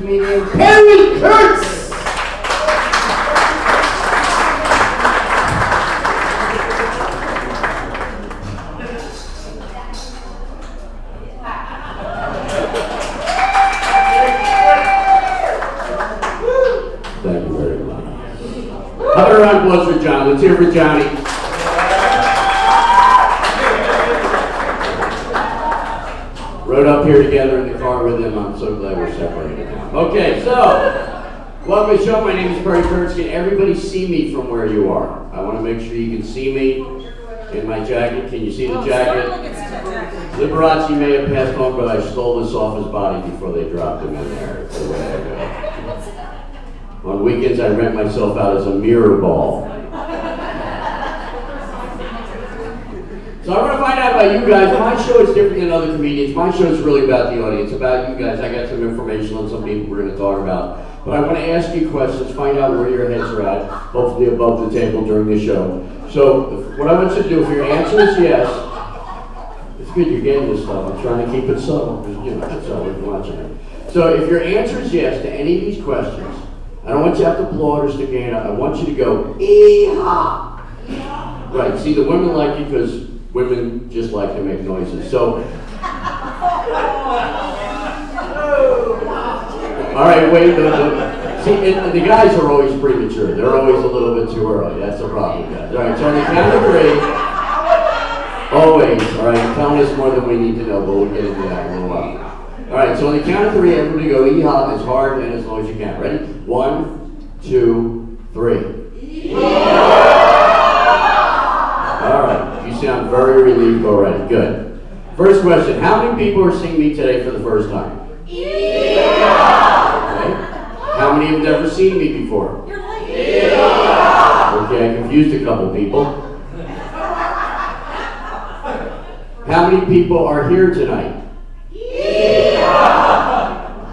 comedian Kurtz. Thank you very much. How about a round of applause for John? Let's hear for Johnny. Rode up here together in the car with him. I'm so glad we're separated now. Okay, so welcome to the show. My name is Kurtz. Can everybody see me from where you are? I want to make sure you can see me in my jacket. Can you see the jacket? Liberace may have passed on, but I stole this off his body before they dropped him in there. That's the way I go. On weekends, I rent myself out as a mirror ball. So I want to find out about you guys. My show is different than other comedians. My show is really about the audience, about you guys. I got some information on some people we're going to talk about. But I want to ask you questions, find out where your heads are at, hopefully above the table during the show. So what I want you to do, if your answer is yes, it's good you're getting this stuff. I'm trying to keep it subtle, because that's all we're watching it. So if your answer is yes to any of these questions, I don't want you to have to applaud or stick your hand up. I want you to go, ee-haw. Right, see, the women like you because women just like to make noises. So, all right, wait. See, the guys are always premature. They're always a little bit too early. That's the problem, guys. All right, so on the count of three, always. All right, I'm telling us more than we need to know, but we'll get into that in a little while. All right, so on the count of three, everybody go ee-haw as hard and as long as you can. Ready? 1, 2, 3. All right, you sound very relieved already. Good. First question, how many people are seeing me today for the first time? Okay. How many have never seen me before? Okay, I confused a couple people. How many people are here tonight?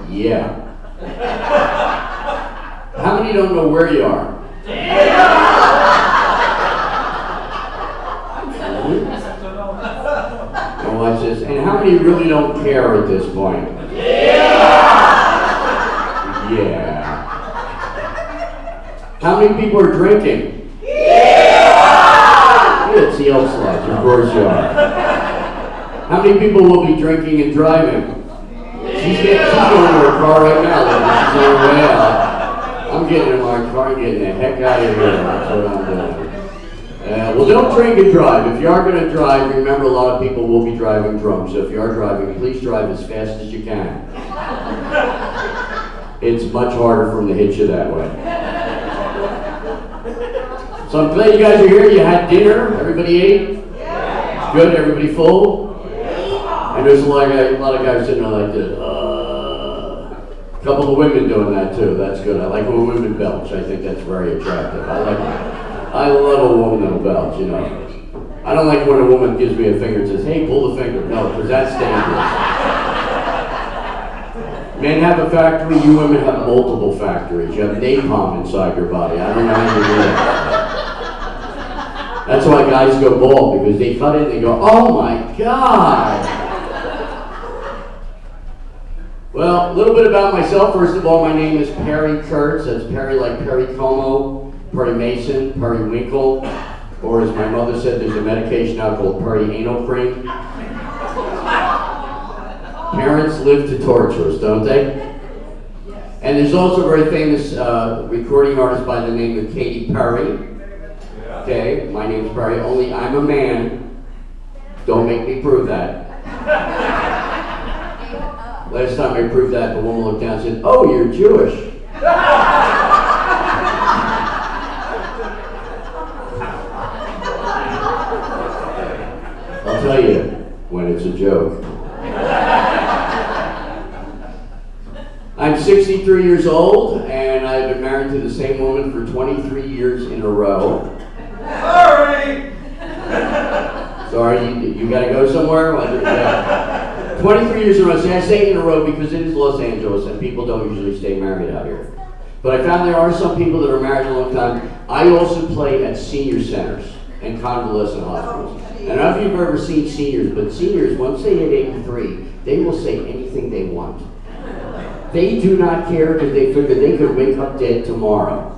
Yeah. How many don't know where you are? Don't watch this. And how many really don't care at this point? Yeah. How many people are drinking? It's the Elks Needed. Of course you are. How many people will be drinking and driving? She's going to her car right now. She's on her way out. I'm getting in my car and getting the heck out of here. That's what I'm doing. Well, don't drink and drive. If you are going to drive, remember a lot of people will be driving drunk. So if you are driving, please drive as fast as you can. It's much harder for them to hit you that way. So I'm glad you guys are here. You had dinner. Everybody ate? Yeah. Good. Everybody full? Yeah. And there's a lot of guys sitting there like this. A couple of women doing that too. That's good. I like when women belch. I think that's very attractive. I love a woman that'll belch, you know. I don't like when a woman gives me a finger and says, hey, pull the finger. No, because that's dangerous. Men have a factory, you women have multiple factories. You have napalm inside your body. I don't know how you do that. That's why guys go bald, because they cut it and they go, oh my God. Well, a little bit about myself. First of all, my name is Kurtz. That's Perry like Perry Como, Perry Mason, Perry Winkle, or as my mother said, there's a medication out called Perry Anal Cream. Parents live to torture us, don't they? And there's also a very famous recording artist by the name of Katy Perry. Okay, my name's Perry, only I'm a man. Don't make me prove that. Last time I proved that, the woman looked down and said, oh, you're Jewish. I'll tell you when it's a joke. I'm 63 years old, and I've been married to the same woman for 23 years in a row. Sorry! Sorry, you gotta go somewhere? 23 years in a row. See, I say in a row because it is Los Angeles, and people don't usually stay married out here. But I found there are some people that are married a long time. I also play at senior centers and convalescent hospitals. And I don't know if you've ever seen seniors, but seniors, once they hit 83, they will say anything they want. They do not care because they figure they could wake up dead tomorrow.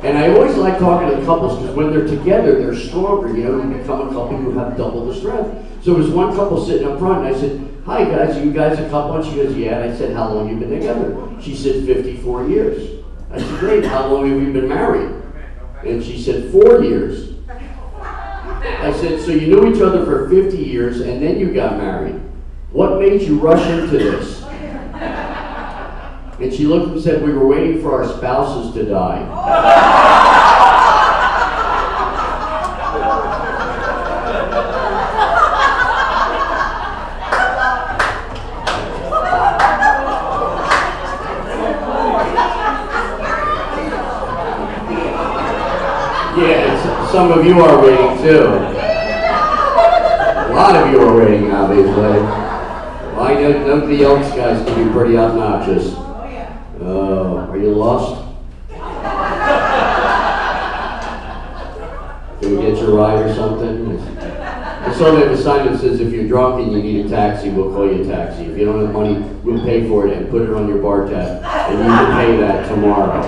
And I always like talking to the couples because when they're together, they're stronger. You know, you become a couple who have double the strength. So there was one couple sitting up front, and I said, "Hi guys, are you guys a couple?" And she goes, "Yeah." And I said, "How long have you been together?" She said, 54 years. I said, "Great, how long have you been married?" And she said, 4 years. I said, "So you knew each other for 50 years and then you got married. What made you rush into this?" And she looked and said, "We were waiting for our spouses to die." Yeah, some of you are waiting too. A lot of you are waiting, obviously. Well, I know the Elks guys can be pretty obnoxious. Are you lost? Can we get your ride or something? I saw they have a sign that says if you're drunk and you need a taxi, we'll call you a taxi. If you don't have money, we'll pay for it and put it on your bar tab, and you can pay that tomorrow.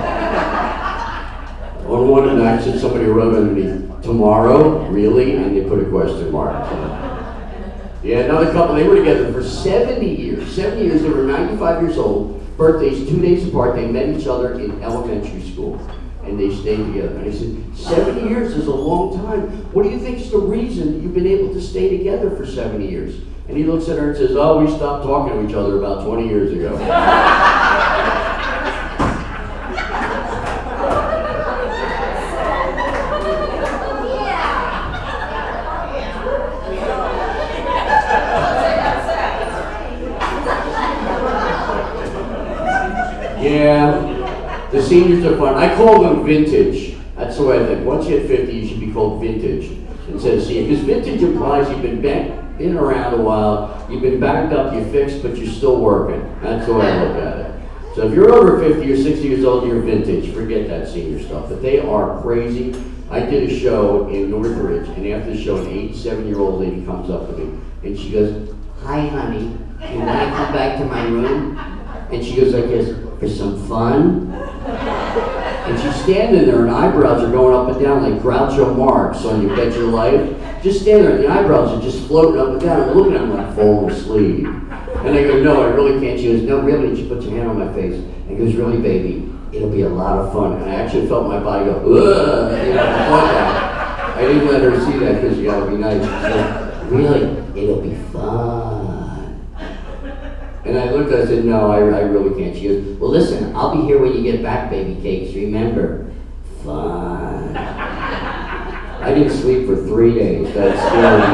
On one night, somebody wrote underneath, "Tomorrow? Really?" And they put a question mark. Yeah, another couple, they were together for 70 years. 70 years, they were 95 years old. Birthdays 2 days apart. They met each other in elementary school. And they stayed together. And I said, 70 years is a long time. What do you think is the reason you've been able to stay together for 70 years? And he looks at her and says, "Oh, we stopped talking to each other about 20 years ago." Yeah, the seniors are fun. I call them vintage. That's the way I think. Once you hit 50, you should be called vintage instead of senior. Because vintage implies you've been around a while, you've been backed up, you fixed, but you're still working. That's the way I look at it. So if you're over 50 or 60 years old, you're vintage. Forget that senior stuff. But they are crazy. I did a show in Northridge, and after the show, an 87-year-old lady comes up to me, and she goes, "Hi, honey, can I come back to my room?" And she goes like this, "For some fun?" And she's standing there, and eyebrows are going up and down like Groucho Marx on You Bet Your Life. Just standing there, and the eyebrows are just floating up and down. I'm looking at them like falling asleep. And I go, "No, I really can't." She goes, "No, really." And she puts her hand on my face and goes, "Really, baby, it'll be a lot of fun." And I actually felt my body go, "Ugh," you know, I didn't let her see that because you gotta be nice. She said, "Really, it'll be fun." And I looked at her and said, "No, I really can't." She goes, "Well, listen, I'll be here when you get back, baby cakes. Remember, fun." I didn't sleep for 3 days. That scared me.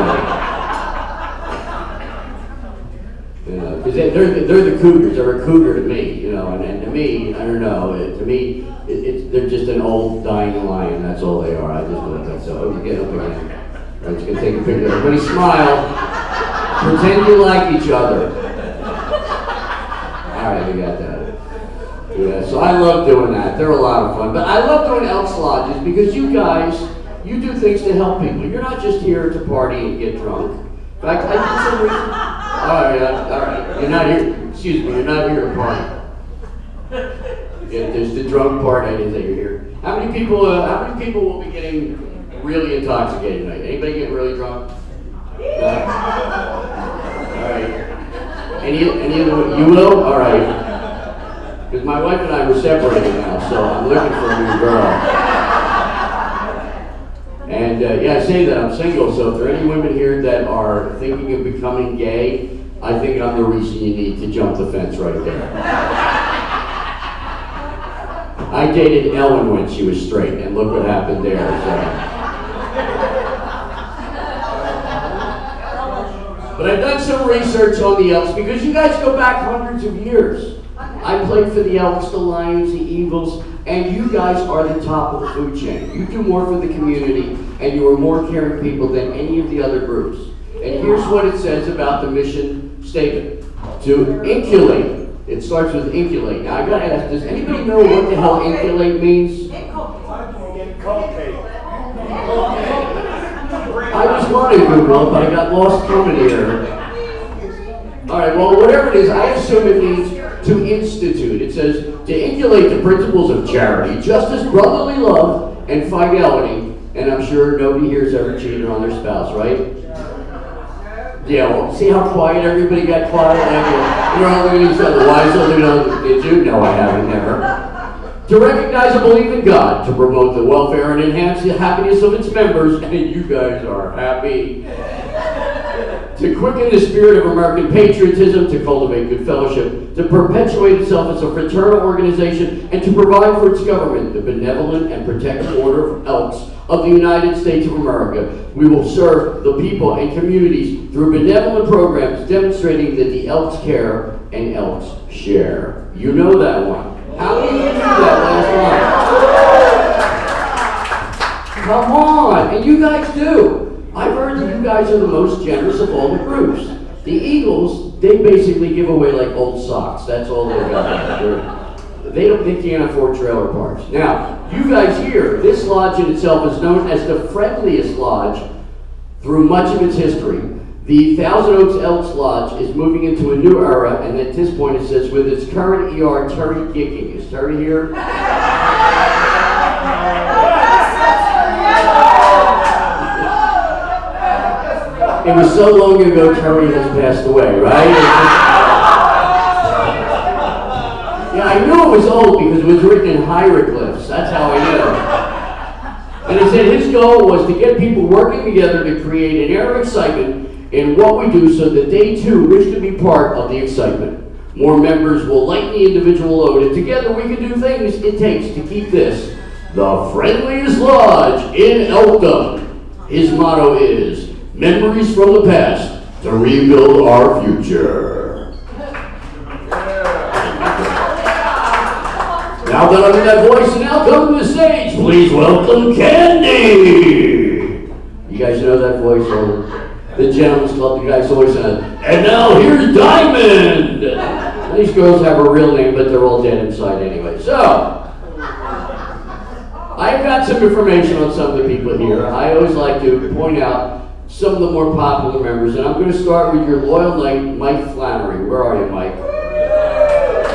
You know, because they're the cougars. They're a cougar to me, you know. And to me, I don't know. To me, they're just an old dying lion. That's all they are. I just don't think so. Oh, you get up again. I'm just gonna take a picture. Everybody smile. Pretend you like each other. All right, we got that. Yeah, so I love doing that. They're a lot of fun. But I love doing Elks Lodges because you guys, you do things to help people. You're not just here to party and get drunk. In fact, I did some reason. All right. You're not here. Excuse me. You're not here to party. Yeah, there's the drunk part. I didn't say you're here. How many people will be getting really intoxicated tonight? Anybody getting really drunk? No? All right. Any of you will? All right. Because my wife and I were separated now, so I'm looking for a new girl. And yeah, I say that I'm single, so if there are any women here that are thinking of becoming gay, I think I'm the reason you need to jump the fence right there. I dated Ellen when she was straight, and look what happened there. So. But I've done some research on the Elks because you guys go back hundreds of years. I played for the Elks, the Lions, the Eagles, and you guys are the top of the food chain. You do more for the community, and you are more caring people than any of the other groups. And here's what it says about the mission statement. To inculate. It starts with inculate. Now I gotta ask, does anybody know what the hell inculate means? I just wanted to Google it, but I got lost coming here. All right, well, whatever it is, I assume it means to institute. It says to inculate the principles of charity, justice, brotherly love, and fidelity. And I'm sure nobody here has ever cheated on their spouse, right? Yeah, well, see how quiet everybody got quiet? You're all looking at each other. Why so you know? Did you? No, I haven't, never. To recognize and believe in God, to promote the welfare and enhance the happiness of its members, and you guys are happy. To quicken the spirit of American patriotism, to cultivate good fellowship, to perpetuate itself as a fraternal organization, and to provide for its government the benevolent and protective order of Elks of the United States of America. We will serve the people and communities through benevolent programs demonstrating that the Elks care and Elks share. You know that one. How many of you knew that last one? Come on, and you guys do. I've heard that you guys are the most generous of all the groups. The Eagles, they basically give away like old socks. That's all they've got. They can't afford trailer parks. Now, you guys here, this lodge in itself is known as the friendliest lodge through much of its history. The Thousand Oaks Elks Lodge is moving into a new era, and at this point it says, with its current ER, Terry Gicking. Is Terry here? It was so long ago, Terry has passed away, right? Yeah, I knew it was old because it was written in hieroglyphs. That's how I knew. And he said his goal was to get people working together to create an air of excitement in what we do so that they too wish to be part of the excitement. More members will lighten the individual load, and together we can do things it takes to keep this the friendliest lodge in Elkdom. His motto is, memories from the past to rebuild our future. Now that I'm in that voice, now come to the stage. Please welcome Candy. You guys know that voice? The Gentleman's Club, you guys always say, and now here's Diamond. These girls have a real name, but they're all dead inside anyway. So, I've got some information on some of the people here. I always like to point out some of the more popular members, and I'm going to start with your loyal knight, Mike Flannery. Where are you, Mike?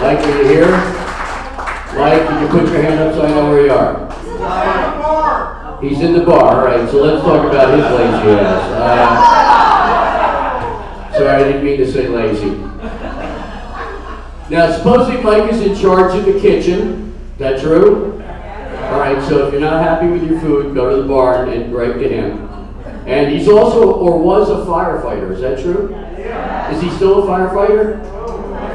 Mike, are you here? Mike, can you put your hand up so I know where you are? He's in the bar. All right, so let's talk about his lazy ass. Sorry, I didn't mean to say lazy. Now, supposedly Mike is in charge of the kitchen. Is that true? All right, so if you're not happy with your food, go to the bar and break to him. And he's also, or was a firefighter, is that true? Yeah. Is he still a firefighter?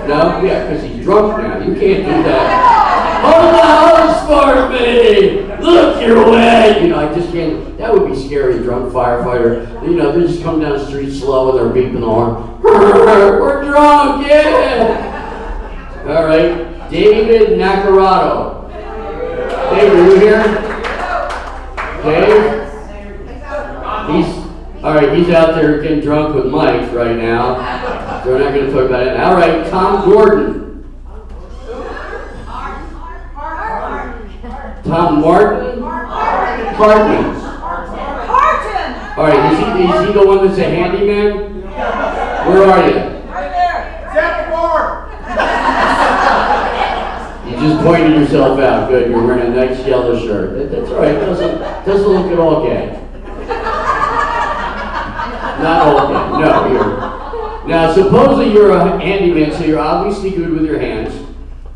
No? Yeah, because he's drunk now. You can't do that. Hold the hose for me! Look, you're wet! You know, I just can't, that would be scary, a drunk firefighter. You know, they just come down the street slow and they're beeping the horn. We're drunk, yeah! All right, David Nacarado. David, are you here? Dave? He's out there getting drunk with Mike right now. So we're not going to talk about it. All right, Tom Gordon. Tom Martin? Hartman. All right, is he the one that's a handyman? Where are you? Right there. Second floor. You just pointed yourself out. Good, you're wearing a nice yellow shirt. That's all right. It doesn't look at all gay. Not all gay. No, you're. Now, supposedly you're a handyman, so you're obviously good with your hands.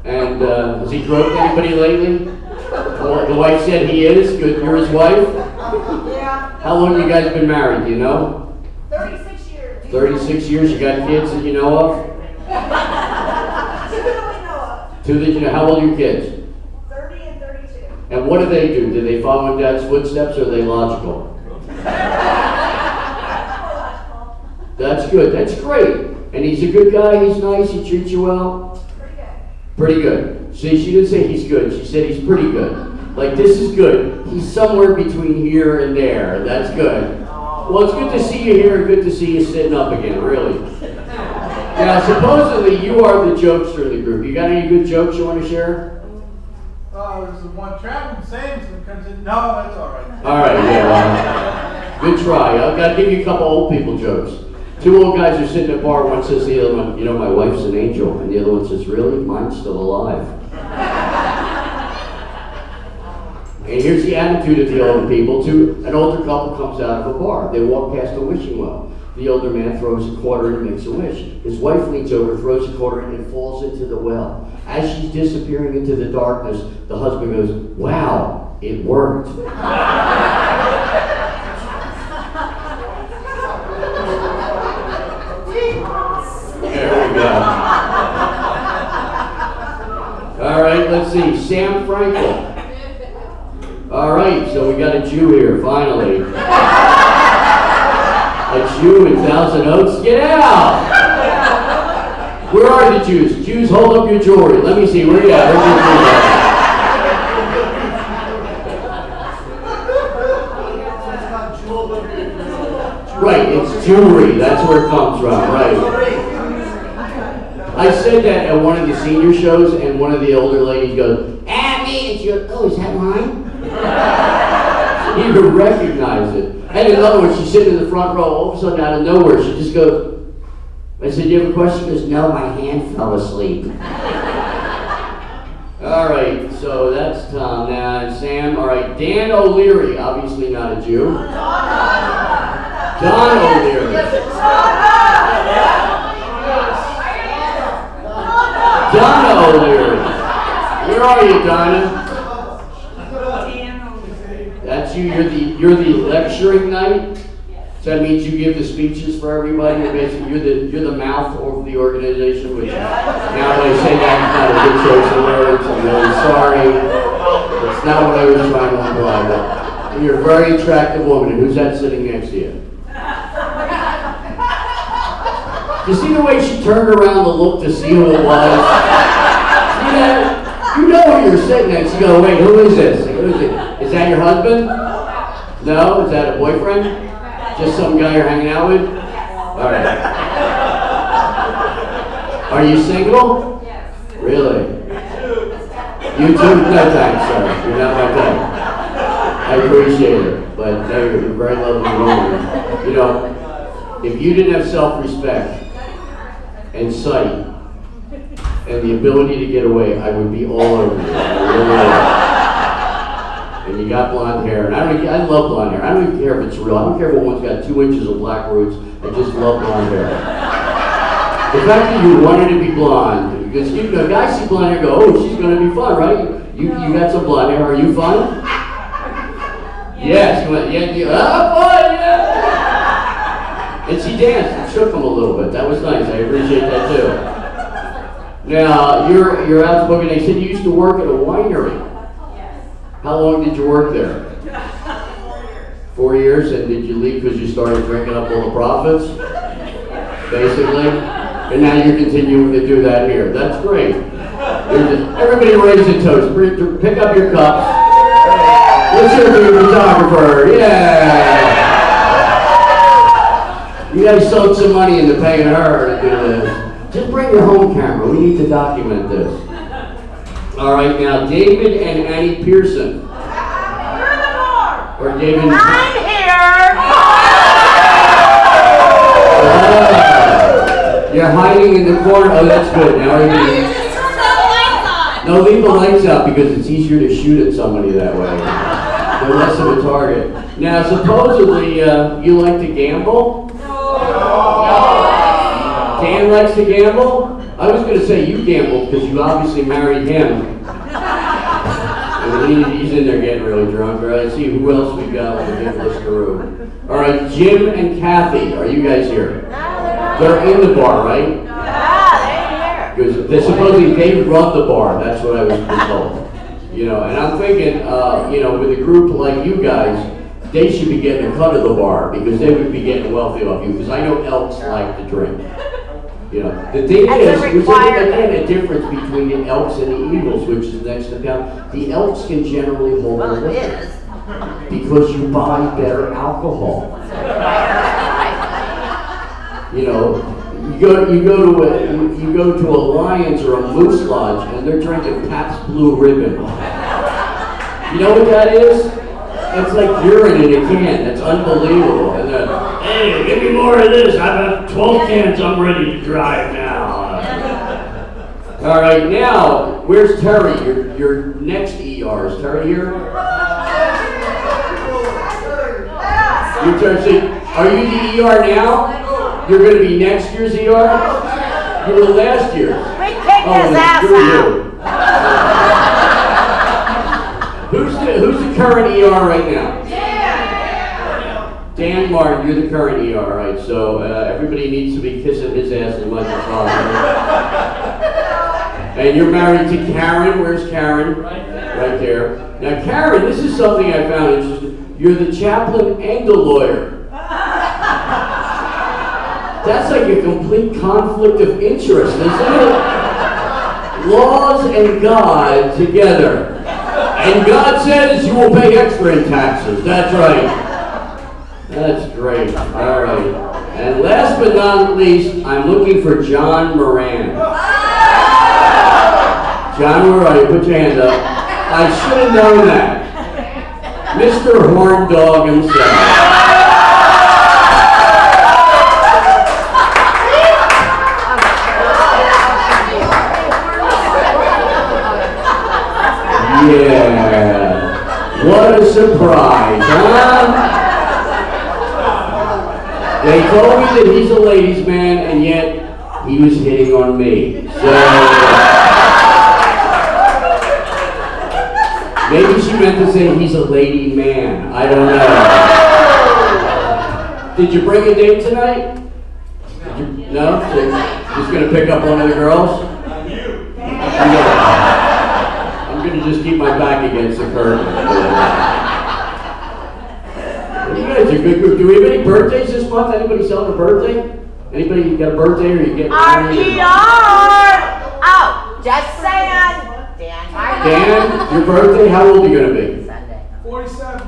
And has he groped anybody lately? Well, the wife said he is. Good. You're his wife? Yeah. How long have you guys been married? Do you know? 36 years. 36 years. You got kids that you know of? Two that we know of. Two that you know. How old are your kids? 30 and 32. And what do? Do they follow in Dad's footsteps, or are they logical? That's good. That's great. And he's a good guy. He's nice. He treats you well. Pretty good. Pretty good. See, she didn't say he's good. She said he's pretty good. Like, this is good. He's somewhere between here and there. That's good. Well, it's good to see you here and good to see you sitting up again, really. Now, supposedly you are the jokester in the group. You got any good jokes you want to share? There's the one traveling saves that comes in. No, that's all right. All right, yeah. Good try. I've got to give you a couple old people jokes. Two old guys are sitting at a bar. One says to the other one, you know, my wife's an angel. And the other one says, really? Mine's still alive. And here's the attitude of the older people. An older couple comes out of a bar. They walk past a wishing well. The older man throws a quarter and makes a wish. His wife leans over, throws a quarter in, and falls into the well. As she's disappearing into the darkness, the husband goes, wow, it worked. There we go. All right, let's see. Sam Frankel. All right, so we got a Jew here, finally. A Jew in Thousand Oaks? Get out! Where are the Jews? Jews, hold up your jewelry. Let me see. Where you at? Where's your jewelry? Right, it's jewelry. That's where it comes from. Right. I said that at one of the senior shows, and one of the older ladies goes, "Ah, me," and she goes, "Oh, is that mine?" You even recognize it. And another one, she's sitting in the front row, all of a sudden out of nowhere, she just goes, I said, you have a question? She goes, no, my hand fell asleep. All right, so that's Tom. Now, Sam. All right, Dan O'Leary, obviously not a Jew. Don O'Leary. Donna O'Leary. Where are you, Donna? That's you. You're the lecturing night. So that means you give the speeches for everybody. Basically, you're the mouth of the organization. Which now that I say that, it's not a good choice of words. I'm really sorry. It's not what I was trying to imply. But you're a very attractive woman. And who's that sitting next to you? You see the way she turned around to look to see who it was? See that? You know who you're sitting next to. You go, wait, who is this? Who is it? Is that your husband? No? Is that a boyfriend? Just some guy you're hanging out with? All right. Are you single? Yes. Really? You too? No thanks, sir. You're not my type. I appreciate it, but you're a very lovely woman. You know, if you didn't have self-respect and sight and the ability to get away, I would be all over you. And you got blonde hair, and I love blonde hair. I don't even care if it's real. I don't care if one's got 2 inches of black roots. I just love blonde hair. The fact that you wanted to be blonde, because you know, guys see blonde hair, go, oh, she's going to be fun, right? You got some blonde hair. Are you fun? Yes. You went, yeah. Fun, yeah. And she danced and shook them a little bit. That was nice. I appreciate that too. Now you're outspoken. They said you used to work at a winery. How long did you work there? 4 years. 4 years, and did you leave because you started drinking up all the profits? Basically? And now you're continuing to do that here. That's great. Everybody raise a toast. Pick up your cups. Let's hear it for your photographer. Yeah! You guys sunk some money into paying her to do this. Just bring your home camera. We need to document this. All right, now David and Annie Pearson. You're the bar. Or David. I'm here. You're hiding in the corner. Oh, that's good. Now we're You just turned all the lights on. No, leave the lights out because it's easier to shoot at somebody that way. They're less of a target. Now, supposedly, you like to gamble? No. Dan likes to gamble? I was going to say you gambled because you obviously married him. And he's in there getting really drunk. All right, let's see who else we got on the big list of room. All right, Jim and Kathy, are you guys here? They're in the bar, right? Because supposedly they run the bar. That's what I was told. You know, and I'm thinking, you know, with a group like you guys, they should be getting a cut of the bar because they would be getting wealthy off you. Because I know Elks like to drink. You know, the thing is, there's again a difference between the Elks and the Eagles, which is next to them. The Elks can generally hold the liquor because you buy better alcohol. You know, you go to a Lions or a Moose Lodge and they're drinking Pabst Blue Ribbon. You know what that is? It's like urine in a can. It's unbelievable. And Hey, give me more of this. I've got 12 cans. I'm ready to drive now. All right, now, where's Terry? Your next ER. Is Terry here? Your turn. See, are you the ER now? You're going to be next year's ER? You were last year. We kicked his ass out. Who's the current ER right now? Dan Martin, you're the current ER, right? So everybody needs to be kissing his ass as much as possible. And you're married to Karen. Where's Karen? Right there. Now, Karen, this is something I found interesting. You're the chaplain and the lawyer. That's like a complete conflict of interest, isn't it? Laws and God together. And God says you will pay extra in taxes. That's right. That's great. All right. And last but not least, I'm looking for John Moran. John, where are you? Put your hand up. I should have known that. Mr. Horn Dog himself. Yeah. What a surprise, huh? They told me that he's a ladies' man, and yet he was hitting on me. So maybe she meant to say he's a lady man. I don't know. Did you bring a date tonight? No? So just gonna pick up one of the girls? I'm gonna just keep my back against the curtain. You guys are a good group. Do we have any birthdays this month? Anybody celebrate a birthday? Anybody got a birthday or you get married? Oh, just saying. Dan, your birthday? How old are you gonna be? Sunday. 47.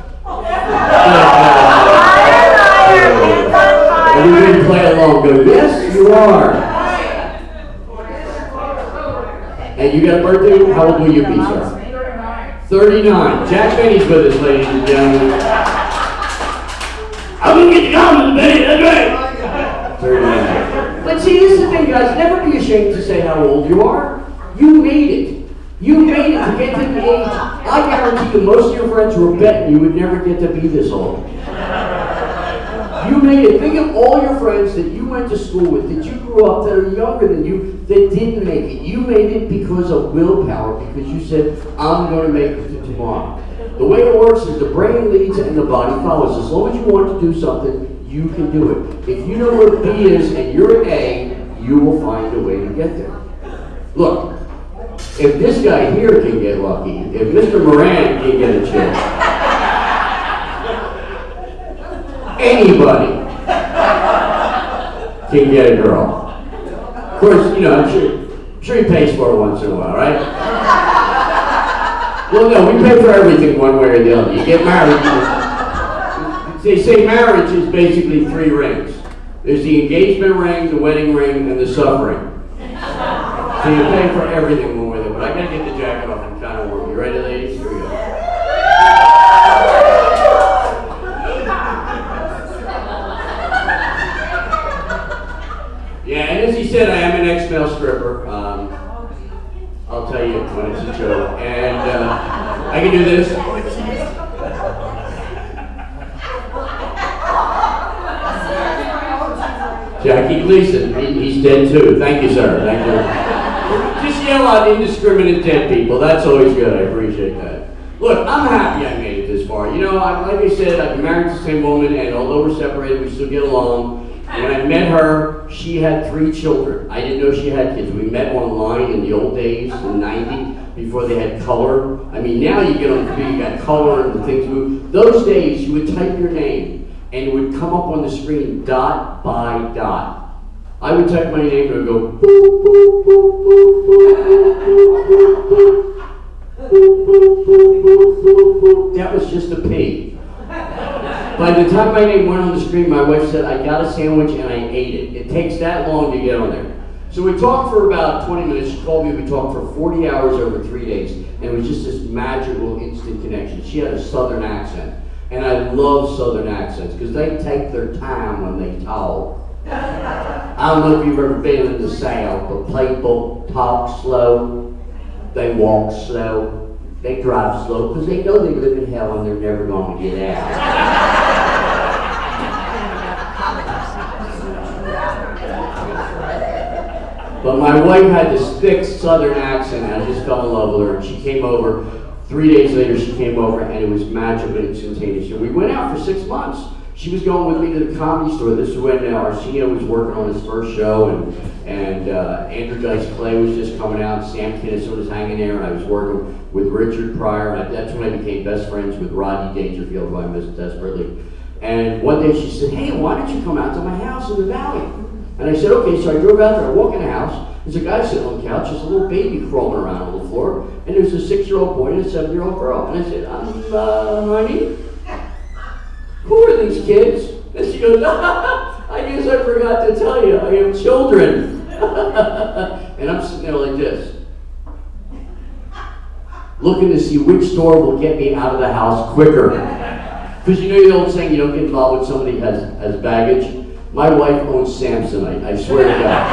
Everybody play along. Go, yes, you are. And you got a birthday? How old will you be, sir? 39. Jack Benny's with us, ladies and gentlemen. I'm gonna get the comments, Benny. That's right. 39. But see, this is the thing, guys. Never be ashamed to say how old you are. You made it. You made it to get to the age. I guarantee you, most of your friends were betting you would never get to be this old. You made it. Think of all your friends that you went to school with, that you grew up, that are younger than you, that didn't make it. You made it because of willpower, because you said, I'm going to make it to tomorrow. The way it works is the brain leads and the body follows. As long as you want to do something, you can do it. If you know where B is and you're an A, you will find a way to get there. Look, if this guy here can get lucky, if Mr. Moran can get a chance, anybody can get a girl. Of course, you know, I'm sure he pays for it once in a while, right? Well, no, we pay for everything one way or the other. You get married, they say marriage is basically 3 rings. There's the engagement ring, the wedding ring, and the suffering. So you pay for everything one way or the other. But I gotta get the jacket off and kind of work. You ready, ladies? Here we go. Yeah, and as he said, I am an ex-male stripper. I'll tell you when it's a joke. And I can do this. Jackie Gleason, he's dead too. Thank you, sir. Thank you. Just yell out indiscriminate dead people. That's always good. I appreciate that. Look, I'm happy I made it this far. You know, like I said, I've been married to the same woman, and although we're separated, we still get along. When I met her, she had 3 children. I didn't know she had kids. We met online in the old days, in '90, before they had color. I mean, now you get on the computer, you got color and things move. Those days, you would type your name, and it would come up on the screen, dot by dot. I would type my name, and it would go, boop, boop, boop, boop, boop, boop, boop, boop. That was just a P. By the time my name went on the screen, my wife said, I got a sandwich and I ate it. It takes that long to get on there. So we talked for about 20 minutes. She called me. We talked for 40 hours over 3 days. And it was just this magical instant connection. She had a southern accent. And I love Southern accents because they take their time when they talk. I don't know if you've ever been in the South, but people talk slow, they walk slow, they drive slow because they know they live in hell and they're never going to get out. But my wife had this thick Southern accent, and I just fell in love with her. And she came over. 3 days later, she came over, and it was magical and instantaneous. And we went out for 6 months. She was going with me to the Comedy Store. This is when Arsenio was working on his first show, and Andrew Dice Clay was just coming out. Sam Kinison was hanging there, and I was working with Richard Pryor. And that's when I became best friends with Rodney Dangerfield, who I miss desperately. And one day she said, "Hey, why don't you come out to my house in the valley?" And I said, "Okay." So I drove out there. I walk in the house. There's a guy sitting on the couch. There's a little baby crawling around on the floor. And there's a 6-year-old boy and a 7-year-old girl. And I said, "Honey, who are these kids?" And she goes, "I guess I forgot to tell you. I have children." And I'm sitting there like this, looking to see which door will get me out of the house quicker. Because you know the old saying, you don't get involved with somebody who has baggage. My wife owns Samsonite, I swear to God.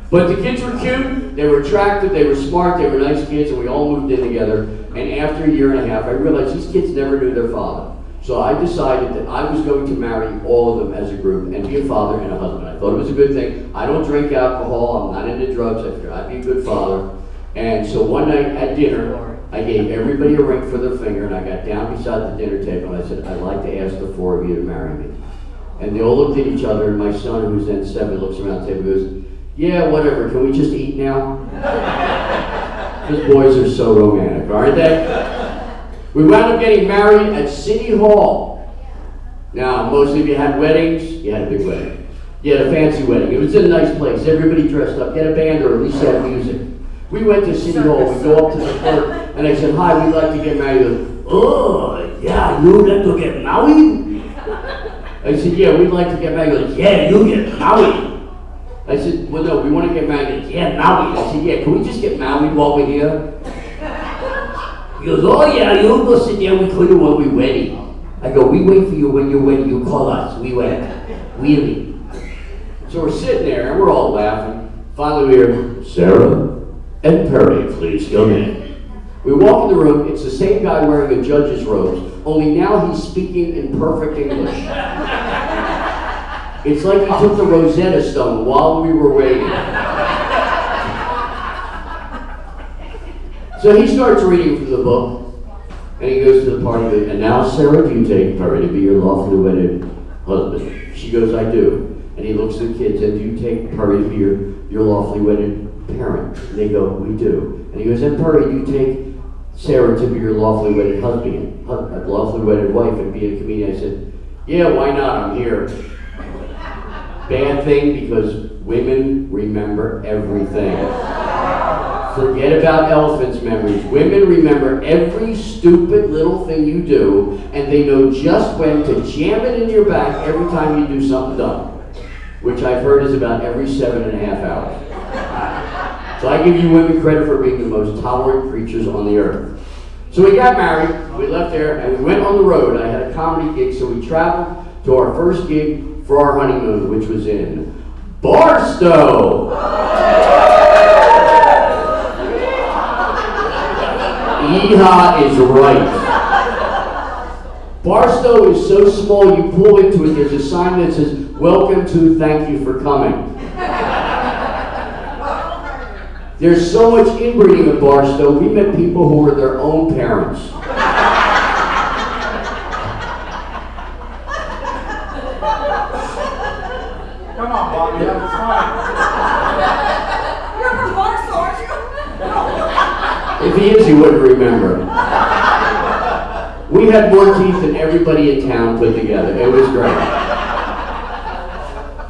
But the kids were cute, they were attractive, they were smart, they were nice kids, and we all moved in together. And after a year and a half, I realized these kids never knew their father. So I decided that I was going to marry all of them as a group and be a father and a husband. I thought it was a good thing. I don't drink alcohol, I'm not into drugs, I figured I'd be a good father. And so one night at dinner, I gave everybody a ring for their finger, and I got down beside the dinner table and I said, "I'd like to ask the 4 of you to marry me." And they all looked at each other, and my son, who's then 7, looks around the table and goes, "Yeah, whatever, can we just eat now?" Because boys are so romantic, aren't they? We wound up getting married at City Hall. Now, most of you had weddings, you had a big wedding. You had a fancy wedding. It was in a nice place, everybody dressed up, get a band or at least have music. We went to City Hall, we go up to the clerk, and I said, "Hi, we'd like to get married." He goes, "Oh, yeah, you'd like to get married?" I said, "Yeah, we'd like to get married." He goes, "Yeah, you get married." I said, "Well, no, we want to get married." He goes, "Yeah, married." I said, "Yeah, can we just get married while we're here?" He goes, "Oh, yeah, you go sit there, we call you when we're ready." I go, "We wait for you when you're ready, you call us." We went, "Really?" So we're sitting there, and we're all laughing. Finally, we hear, "Sarah and Perry, please come in." We walk in the room, it's the same guy wearing a judge's robes, only now he's speaking in perfect English. It's like he took the Rosetta Stone while we were waiting. So he starts reading from the book, and he goes to the party, "And now, Sarah, do you take Perry to be your lawfully wedded husband?" She goes, "I do." And he looks at the kids, "And do you take Perry to be your lawfully wedded parent?" And they go, "We do." And he goes, "And Perry, do you take Sarah to be your lawfully wedded husband, lawfully wedded wife, and be a comedian?" I said, "Yeah, why not? I'm here." Bad thing, because women remember everything. Forget about elephants' memories. Women remember every stupid little thing you do, and they know just when to jam it in your back every time you do something dumb, which I've heard is about every 7.5 hours. So I give you women credit for being the most tolerant creatures on the earth. So we got married, we left there, and we went on the road. I had a comedy gig, so we traveled to our first gig for our honeymoon, which was in Barstow. Yeehaw is right. Barstow is so small, you pull into it, there's a sign that says, "Welcome to, thank you for coming." There's so much inbreeding in Barstow, we met people who were their own parents. Come on, Bobby, that was fun. You're from Barstow, aren't you? If he is, he wouldn't remember. We had more teeth than everybody in town put together. It was great.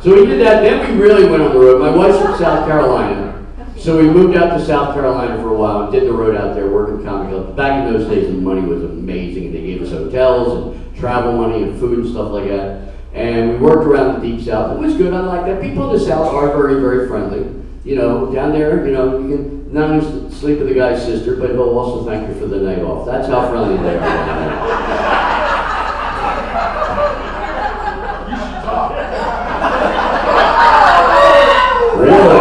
So we did that, then we really went on the road. My wife's from South Carolina. So we moved out to South Carolina for a while and did the road out there, working comedy clubs. Back in those days, the money was amazing. They gave us hotels and travel money and food and stuff like that. And we worked around the Deep South. It was good. I like that. People in the South are very, very friendly. you know, down there, you know, you can not only sleep with the guy's sister, but he'll also thank you for the night off. That's how friendly they are. You should talk. Really?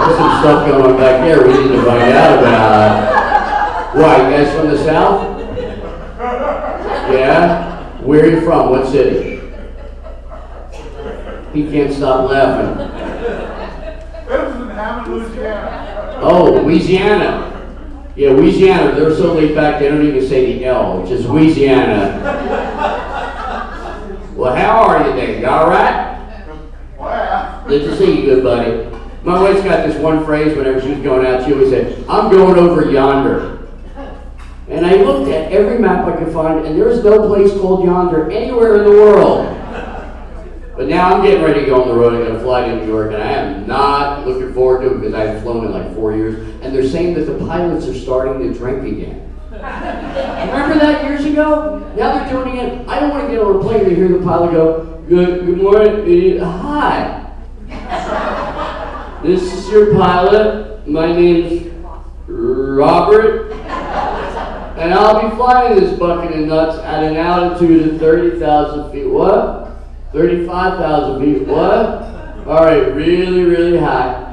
There's some stuff going on back there we need to find out about. Why, you guys from the South? Yeah? Where are you from? What city? He can't stop laughing. It was in Hammond, Louisiana. Oh, Louisiana. Yeah, Louisiana. They're so laid back they don't even say the L. It's just Louisiana. Well, how are you there? You all right? Wow. Good to see you, good buddy. My wife's got this one phrase whenever she was going out. She always said, "I'm going over yonder." And I looked at every map I could find, and there's no place called yonder anywhere in the world. But now I'm getting ready to go on the road. I'm going to fly to New York, and I am not looking forward to it because I haven't flown in like 4 years. And they're saying that the pilots are starting to drink again. Remember that years ago? Now they're doing it again. I don't want to get on a plane and hear the pilot go, good morning, hi. This is your pilot. My name's Robert. And I'll be flying this bucket of nuts at an altitude of 30,000 feet. What? 35,000 feet. What? All right, really, really high.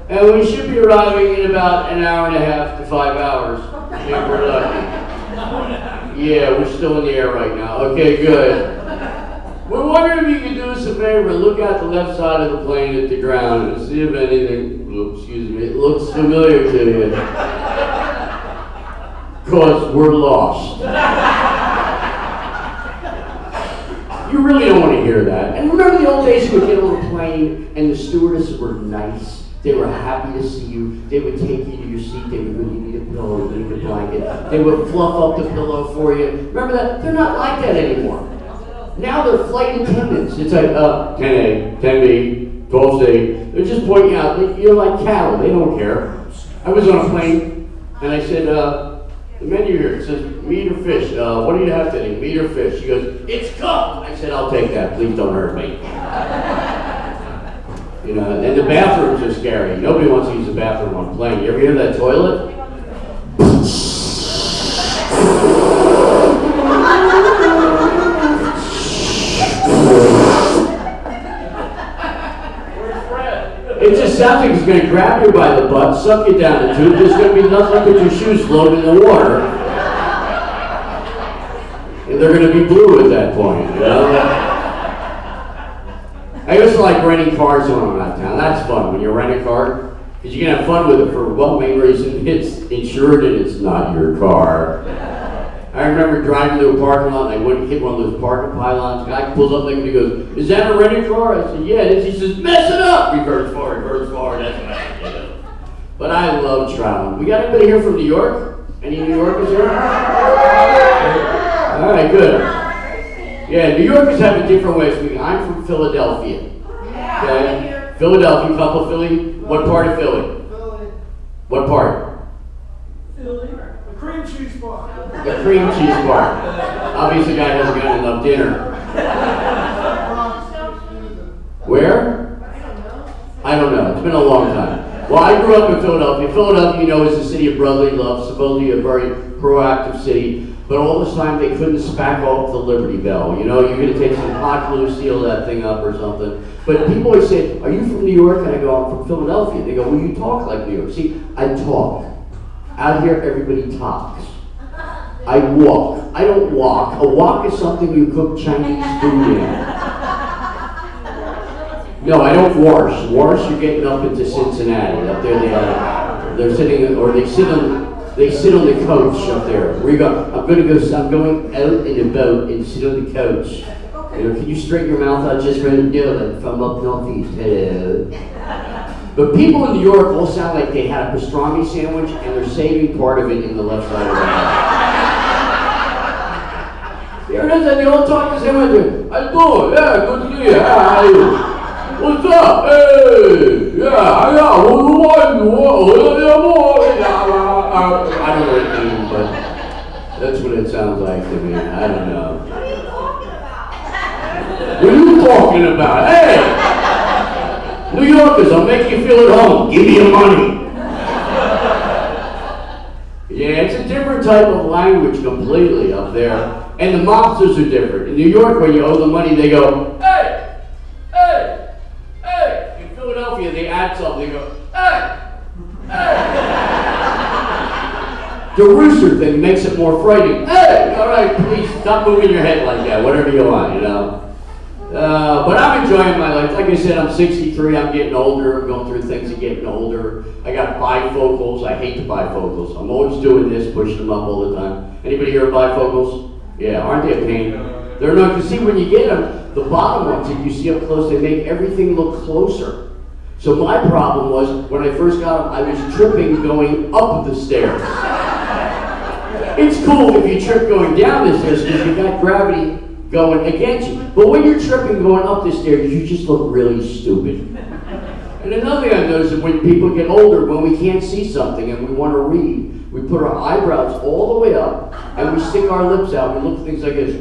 And we should be arriving in about an hour and a half to 5 hours, if we're lucky. Yeah, we're still in the air right now. Okay, good. We're wondering if you could do us a favor and look out the left side of the plane at the ground and see if anything, excuse me, it looks familiar to you. Because we're lost. You really don't want to hear that. And remember the old days you would get on a plane and the stewardesses were nice. They were happy to see you. They would take you to your seat. They would go, you need a pillow, you need a blanket. They would fluff up the pillow for you. Remember that? They're not like that anymore. Now they're flight attendants. It's like, 10A, 10B, 12C. They're just pointing out, you're like cattle. They don't care. I was on a plane and I said, the menu here, it says meat or fish. What do you have today? Meat or fish? She goes, it's cooked. I said, I'll take that. Please don't hurt me. You know, and the bathrooms are scary. Nobody wants to use the bathroom on a plane. You ever hear that toilet? It just sounds like it's going to grab you by the butt, suck you down the tube. There's going to be nothing but your shoes floating in the water. And they're going to be blue at that point, you know? I used to like renting cars when I'm out of town. That's fun when you rent a car. Because you can have fun with it for one main reason. It's insured and it's not your car. I remember driving to a parking lot and I went and hit one of those parking pylons. The guy pulls up there and he goes, is that a rented car? I said, yeah, it is. He says, mess it up! Reverse forward, that's what I do. But I love traveling. We got anybody here from New York? Any New Yorkers here? All right, good. Yeah, New Yorkers have a different way of speaking. I'm from Philadelphia. Okay? Philadelphia, couple of Philly. What part of Philly? Philly. What part? Philly. The cream cheese bar. The cream cheese bar. Obviously, the guy hasn't got enough dinner. Where? I don't know. It's been a long time. Well, I grew up in Philadelphia. Philadelphia, you know, is a city of brotherly love, supposedly a very proactive city. But all this time, they couldn't spack off the Liberty Bell. You know, you're going to take some hot glue, seal that thing up or something. But people always say, are you from New York? And I go, I'm from Philadelphia. They go, well, you talk like New York. See, I talk. Out here, everybody talks. I walk. I don't walk. A wok is something you cook Chinese food in. No, I don't wash. Wash, you're getting up into Cincinnati. Up there, they're sitting, or they sit on the coach up there. Where you go? I'm going out in a boat and sit on the coach. You know, can you straighten your mouth out just for a minute from up northeast? Hello. But people in New York all sound like they had a pastrami sandwich and they're saving part of it in the left side of their mouth. There it is, and they all talk the same way. How you doing? Yeah, good to see you. How are you? What's up? Hey, yeah, what do you want? I don't know what it means, but that's what it sounds like to me. I don't know. What are you talking about? What are you talking about? Hey! New Yorkers, I'll make you feel at home. Give me your money. Yeah, it's a different type of language completely up there. And the mobsters are different. In New York, when you owe the money, they go, hey! Hey! Hey! In Philadelphia, they add something. They go, hey! Hey! The rooster thing makes it more frightening. Hey! All right, please stop moving your head like that, whatever you want, you know. But I'm enjoying my life. Like I said, I'm 63, I'm getting older, I'm going through things of getting older. I got bifocals, I hate the bifocals. I'm always doing this, pushing them up all the time. Anybody hear of bifocals? Yeah, aren't they a pain? They're not, because see, when you get them, the bottom ones that you see up close, they make everything look closer. So my problem was, when I first got them, I was tripping going up the stairs. It's cool if you trip going down the stairs because you got gravity going against you. But when you're tripping going up the stairs, you just look really stupid. And another thing I've noticed is when people get older, when we can't see something and we want to read, we put our eyebrows all the way up and we stick our lips out. We look at things like this.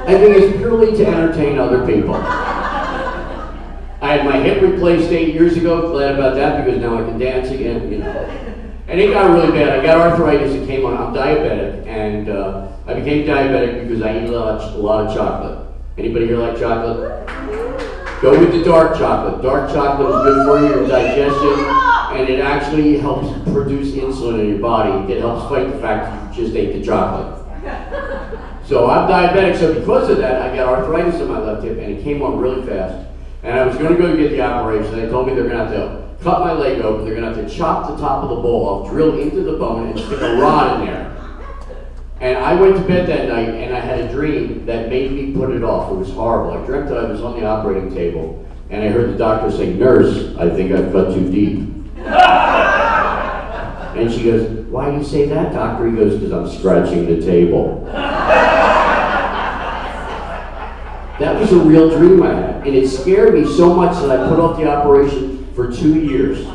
I think it's purely to entertain other people. I had my hip replaced 8 years ago. Glad about that because now I can dance again, you know. And it got really bad. I got arthritis. It came on. I'm diabetic, and I became diabetic because I eat a lot of chocolate. Anybody here like chocolate? Go with the dark chocolate. Dark chocolate is good for your digestion, and it actually helps produce insulin in your body. It helps fight the fact that you just ate the chocolate. So I'm diabetic. So because of that, I got arthritis in my left hip, and it came on really fast. And I was going to go get the operation. They told me they're going to have to cut my leg open. They're going to have to chop the top of the ball off, drill into the bone, and stick a rod in there. And I went to bed that night, and I had a dream that made me put it off. It was horrible. I dreamt that I was on the operating table, and I heard the doctor say, "Nurse, I think I've cut too deep." And she goes, "Why do you say that, doctor?" He goes, "Because I'm scratching the table." That was a real dream I had, and it scared me so much that I put off the operation for 2 years.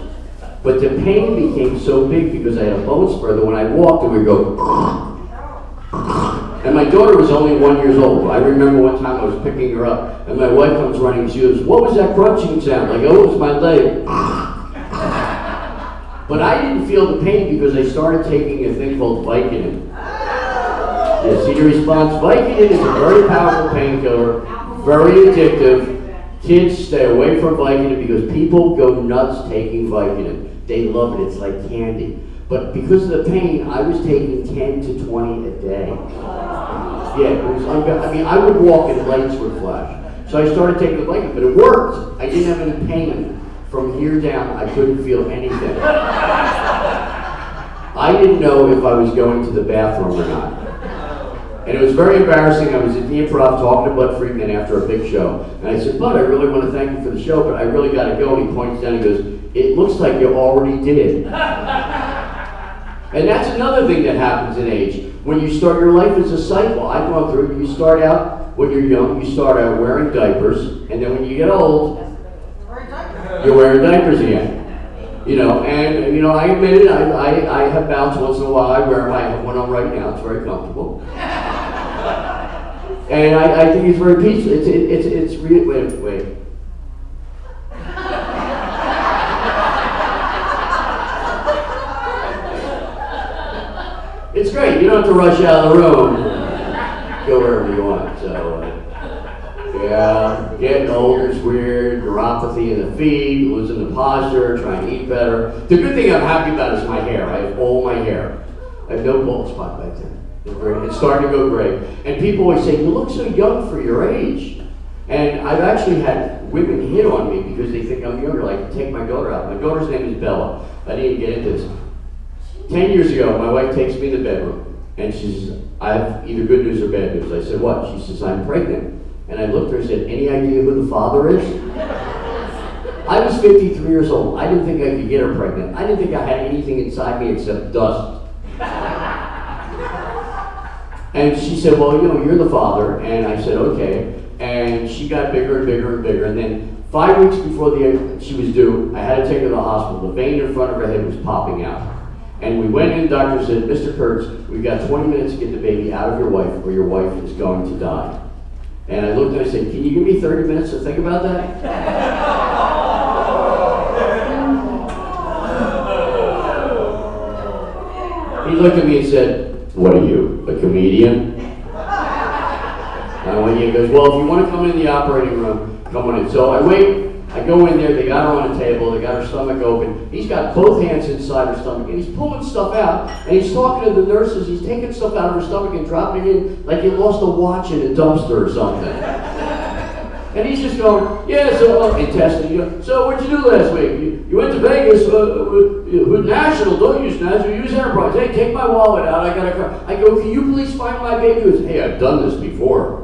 But the pain became so big because I had a bone spur that when I walked, it would go. And my daughter was only 1 year old. I remember one time I was picking her up, and my wife comes running. She goes, "What was that crunching sound?" Like, "Oh, it was my leg." But I didn't feel the pain because I started taking a thing called Vicodin. Yeah, see the response? Vicodin is a very powerful painkiller, very addictive. Kids, stay away from Vicodin because people go nuts taking Vicodin. They love it. It's like candy. But because of the pain, I was taking 10 to 20 a day. Yeah, it was I mean, I would walk and lights would flash. So I started taking the Vicodin, but it worked. I didn't have any pain. From here down, I couldn't feel anything. I didn't know if I was going to the bathroom or not. And it was very embarrassing. I was at the Improv talking to Bud Friedman after a big show. And I said, "Bud, I really want to thank you for the show, but I really got to go." And he points down and goes, "It looks like you already did." And that's another thing that happens in age. When you start your life as a cycle, I've gone through, you start out, when you're young, you start out wearing diapers. And then when you get old, you're wearing diapers again. You know, and you know, I admit it, I have bouts once in a while. I have one on right now, it's very comfortable. And I think it's very peaceful. It's really, wait. It's great, you don't have to rush out of the room. Go wherever you want, so. Yeah, getting older is weird, neuropathy in the feet, losing the posture, trying to eat better. The good thing I'm happy about is my hair. I have all my hair. I have no bald spot back there. It's starting to go gray. And people always say, "You look so young for your age." And I've actually had women hit on me because they think I'm younger, like take my daughter out. My daughter's name is Bella. I didn't even get into this. 10 years ago, my wife takes me in the bedroom, and she says, "I have either good news or bad news." I said, "What?" She says, "I'm pregnant." And I looked at her and said, "Any idea who the father is?" I was 53 years old. I didn't think I could get her pregnant. I didn't think I had anything inside me except dust. And she said, "Well, you know, you're the father." And I said, "Okay." And she got bigger and bigger and bigger. And then 5 weeks before she was due, I had to take her to the hospital. The vein in front of her head was popping out. And we went in, the doctor said, Mr. Kurtz, we've got 20 minutes to get the baby out of your wife or your wife is going to die. And I looked and I said, can you give me 30 minutes to think about that? He looked at me and said, what are you, a comedian? And I went in, he goes, well, if you want to come in the operating room, come on in. So I wait. I go in there, they got her on a table, they got her stomach open. He's got both hands inside her stomach, and he's pulling stuff out, and he's talking to the nurses, he's taking stuff out of her stomach and dropping it in like he lost a watch in a dumpster or something. And he's just going, yeah, so, and testing, so what'd you do last week? You went to Vegas, with National, don't use National, use Enterprise. Hey, take my wallet out, I go, can you please find my baby? He goes, hey, I've done this before.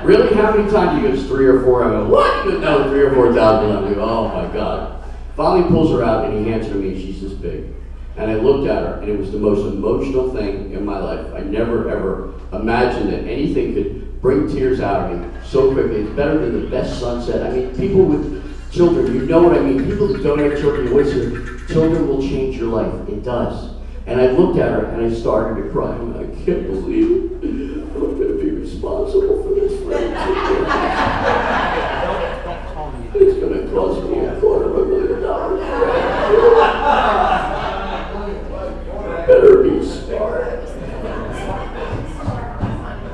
Really? How many times? He goes, 3 or 4. I go, what? He goes, no, 3 or 4 times. I go, oh my God. Finally pulls her out and he hands her to me. She's this big. And I looked at her and it was the most emotional thing in my life. I never ever imagined that anything could bring tears out of me so quickly. It's better than the best sunset. I mean, people with children, you know what I mean. People who don't have children, you always hear, children will change your life. It does. And I looked at her and I started to cry. I'm like, I can't believe it. I'm going to be responsible for this for 18 years. It's going to cost me $250,000. Better be smart.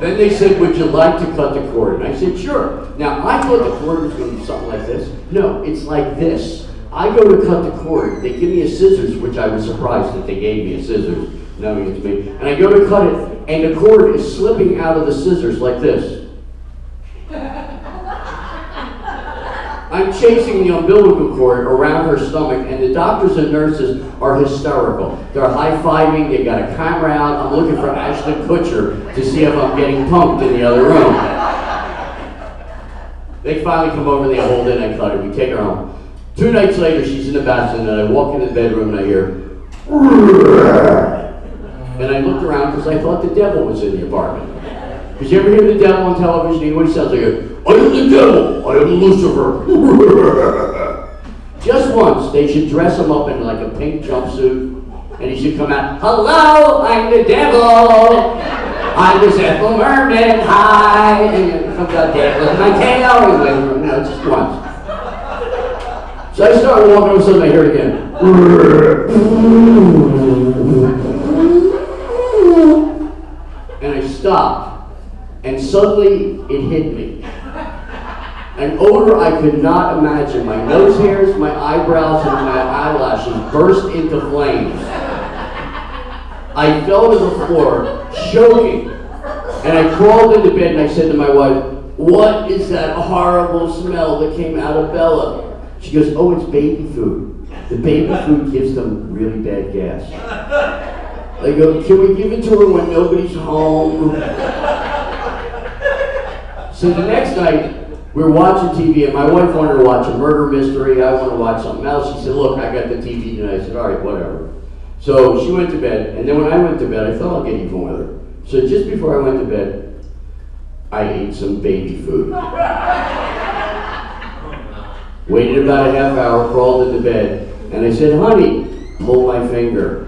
Then they said, would you like to cut the cord? And I said, sure. Now, I thought the cord was going to be something like this. No, it's like this. I go to cut the cord, they give me a scissors, which I was surprised that they gave me a scissors, knowing it's me. And I go to cut it, and the cord is slipping out of the scissors like this. I'm chasing the umbilical cord around her stomach, and the doctors and nurses are hysterical. They're high-fiving, they got a camera out. I'm looking for Ashton Kutcher to see if I'm getting punked in the other room. They finally come over, they hold it, and I cut it. We take her home. 2 nights later, she's in the bathroom, and I walk in the bedroom, and I hear, and I looked around because I thought the devil was in the apartment. Did you ever hear the devil on television? You know what he sounds like? I am the devil. I am Lucifer. Just once, they should dress him up in like a pink jumpsuit, and he should come out, hello, I'm the devil. I'm the Ethel Merman, hi. And he comes out there with my tail, and just once. So I started walking, all of a sudden I hear it again. And I stopped, and suddenly it hit me. An odor I could not imagine. My nose hairs, my eyebrows, and my eyelashes burst into flames. I fell to the floor, choking, and I crawled into bed and I said to my wife, what is that horrible smell that came out of Bella? She goes, oh, it's baby food. The baby food gives them really bad gas. I go, can we give it to her when nobody's home? So the next night, we're watching TV, and my wife wanted to watch a murder mystery. I want to watch something else. She said, look, I got the TV tonight. I said, all right, whatever. So she went to bed, and then when I went to bed, I thought I'll get even with her. So just before I went to bed, I ate some baby food. Waited about a half hour, crawled into bed, and I said, honey, pull my finger.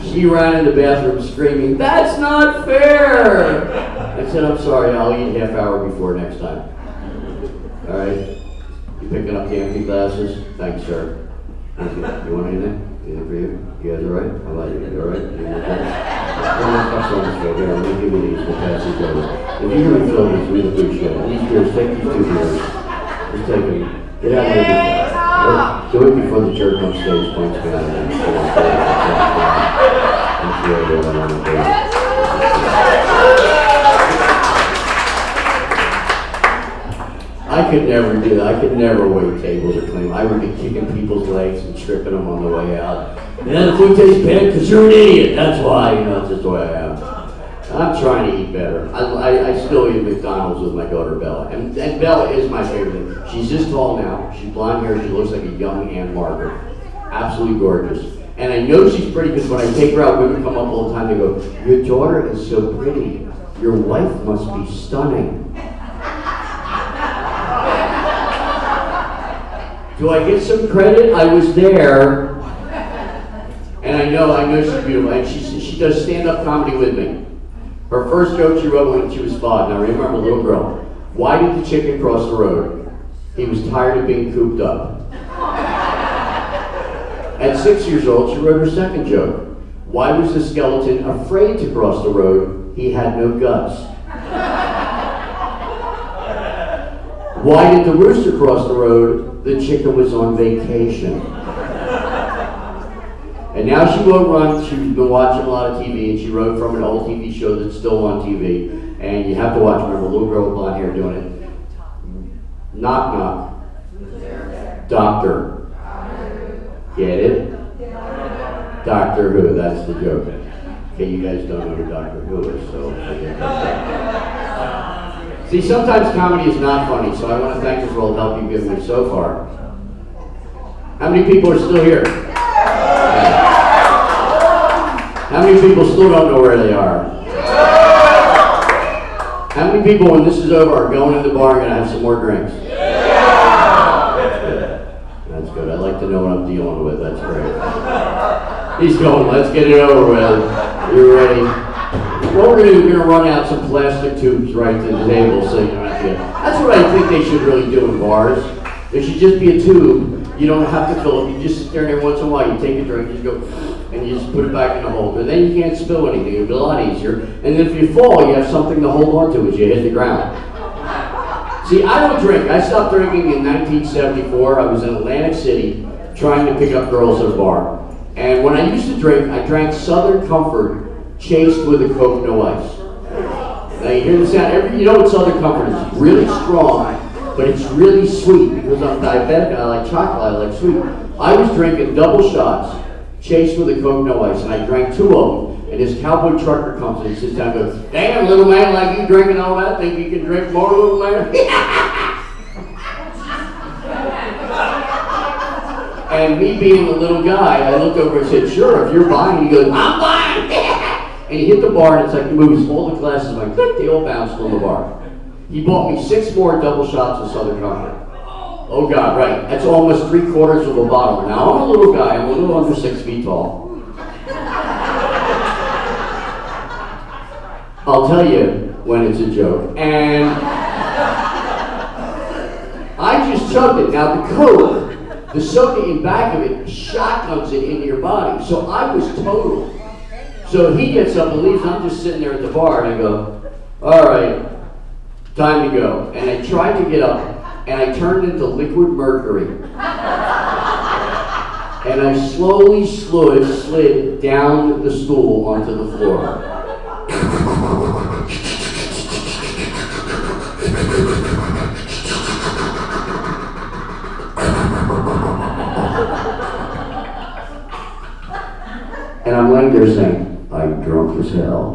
She ran in the bathroom screaming, that's not fair! I said, I'm sorry, I'll eat half hour before next time. All right? You picking up the empty glasses? Thanks, sir. Thank you. You want anything? Anything for you? You guys all right? How about you? You all right? You okay? Here, I'm going to give you these. We'll pass these over. If you refill these, we'd appreciate it. These beers, take these 2 beers. Just take them. Get out of here. Do it before the church on stage points me out of there. I could never do that. I could never wait tables or clean. I would be kicking people's legs and tripping them on the way out. And then the food tastes bad because you're an idiot. That's why, it's just the way I am. I'm trying to eat better. I still eat McDonald's with my daughter Bella. And Bella is my favorite thing. She's this tall now. She's blonde hair. She looks like a young Anne Margaret. Absolutely gorgeous. And I know she's pretty because when I take her out, women come up all the time. They go, your daughter is so pretty. Your wife must be stunning. Do I get some credit? I was there. And I know she's beautiful. And she does stand-up comedy with me. Her first joke she wrote when she was 5. Now remember, I'm a little girl. Why did the chicken cross the road? He was tired of being cooped up. At 6 years old, she wrote her second joke. Why was the skeleton afraid to cross the road? He had no guts. Why did the rooster cross the road? The chicken was on vacation. And now she won't run. She's been watching a lot of TV, and she wrote from an old TV show that's still on TV. And you have to watch. Remember, a little girl with blonde hair doing it. Knock, knock. Doctor. Get it? Doctor Who, that's the joke. Okay, you guys don't know who Doctor Who is, so forget that. See, sometimes comedy is not funny, so I want to thank you for all the help you've given me so far. How many people are still here? How many people still don't know where they are? How many people, when this is over, are going to the bar and going to have some more drinks? That's good. I like to know what I'm dealing with. That's great. He's going, let's get it over with. You ready? What we're going to run out some plastic tubes right to the table so you don't have to get. That's what I think they should really do in bars. There should just be a tube. You don't have to fill it. You just sit there and every once in a while you take a drink, you just go, and you just put it back in the holder. Then you can't spill anything. It'll be a lot easier. And if you fall, you have something to hold on to as you hit the ground. See, I don't drink. I stopped drinking in 1974. I was in Atlantic City trying to pick up girls at a bar. And when I used to drink, I drank Southern Comfort chased with a Coke, no ice. Now you hear the sound, you know what Southern Comfort is? It's really strong, but it's really sweet. Because I'm diabetic and I like chocolate, I like sweet. I was drinking double shots, chased with a Coke, no ice, and I drank 2 of them. And this cowboy trucker comes and he sits down and goes, damn, little man like you drinking all that, think you can drink more, little man? And me being a little guy, I looked over and said, sure, if you're buying. He goes, I'm buying. And he hit the bar, and it's like the movies, all the glasses went, they all bounced on the bar. He bought me 6 more double shots of Southern Comfort. Oh God, right, that's almost 3/4 of a bottle. Now I'm a little guy, I'm a little under 6 feet tall. I'll tell you when it's a joke. And I just chugged it. Now the Coke, the soda in back of it shotguns it into your body. So I was total. So he gets up and leaves, and I'm just sitting there at the bar, and I go, all right, time to go. And I tried to get up, and I turned into liquid mercury. And I slowly slid down the stool onto the floor. And I'm laying there saying, I'm drunk as hell.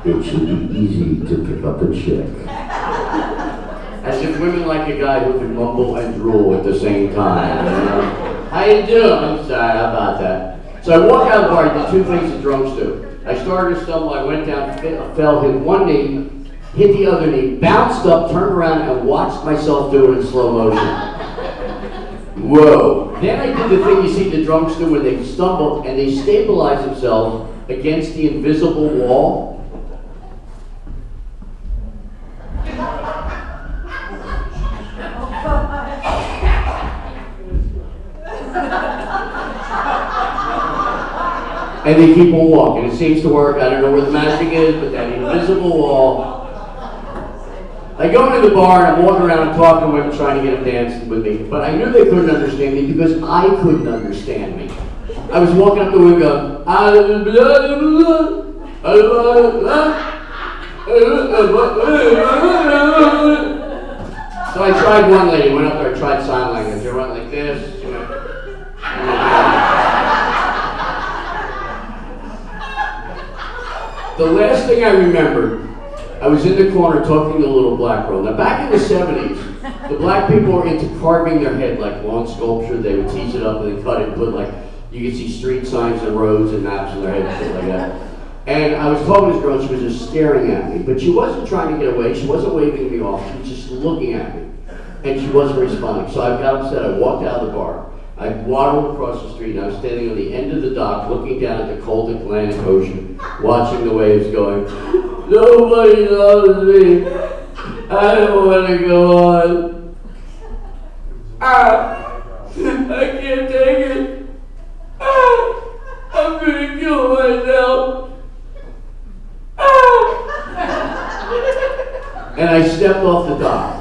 It should be easy to pick up a chick. As if women like a guy who can mumble and drool at the same time. You know? How you doing? I'm sorry, how about that? So I walk out of the bar, I did 2 things that drunks do. I started to stumble, I went down, fell, hit one knee, hit the other knee, bounced up, turned around, and watched myself do it in slow motion. Whoa. Then I did the thing you see the drunks do when they stumble and they stabilize themselves against the invisible wall. And they keep on walking. It seems to work. I don't know where the magic is, but that invisible wall. I go into the bar and I'm walking around and talking to women trying to get them dancing with me. But I knew they couldn't understand me because I couldn't understand me. I was walking up the window going, so I tried one lady, went up there, I tried sign language. They went like this. The last thing I remembered, I was in the corner talking to a little black girl. Now back in the 70s, the black people were into carving their head like lawn sculpture. They would tease it up and then cut it and put like, you could see street signs and roads and maps in their head and shit like that. And I was talking to this girl and she was just staring at me. But she wasn't trying to get away. She wasn't waving me off. She was just looking at me. and she wasn't responding. So I got upset. I walked out of the bar. I waddled across the street, and I was standing on the end of the dock, looking down at the cold Atlantic Ocean, watching the waves going, nobody loves me. I don't want to go on. I can't take it. I'm going to kill myself. And I stepped off the dock.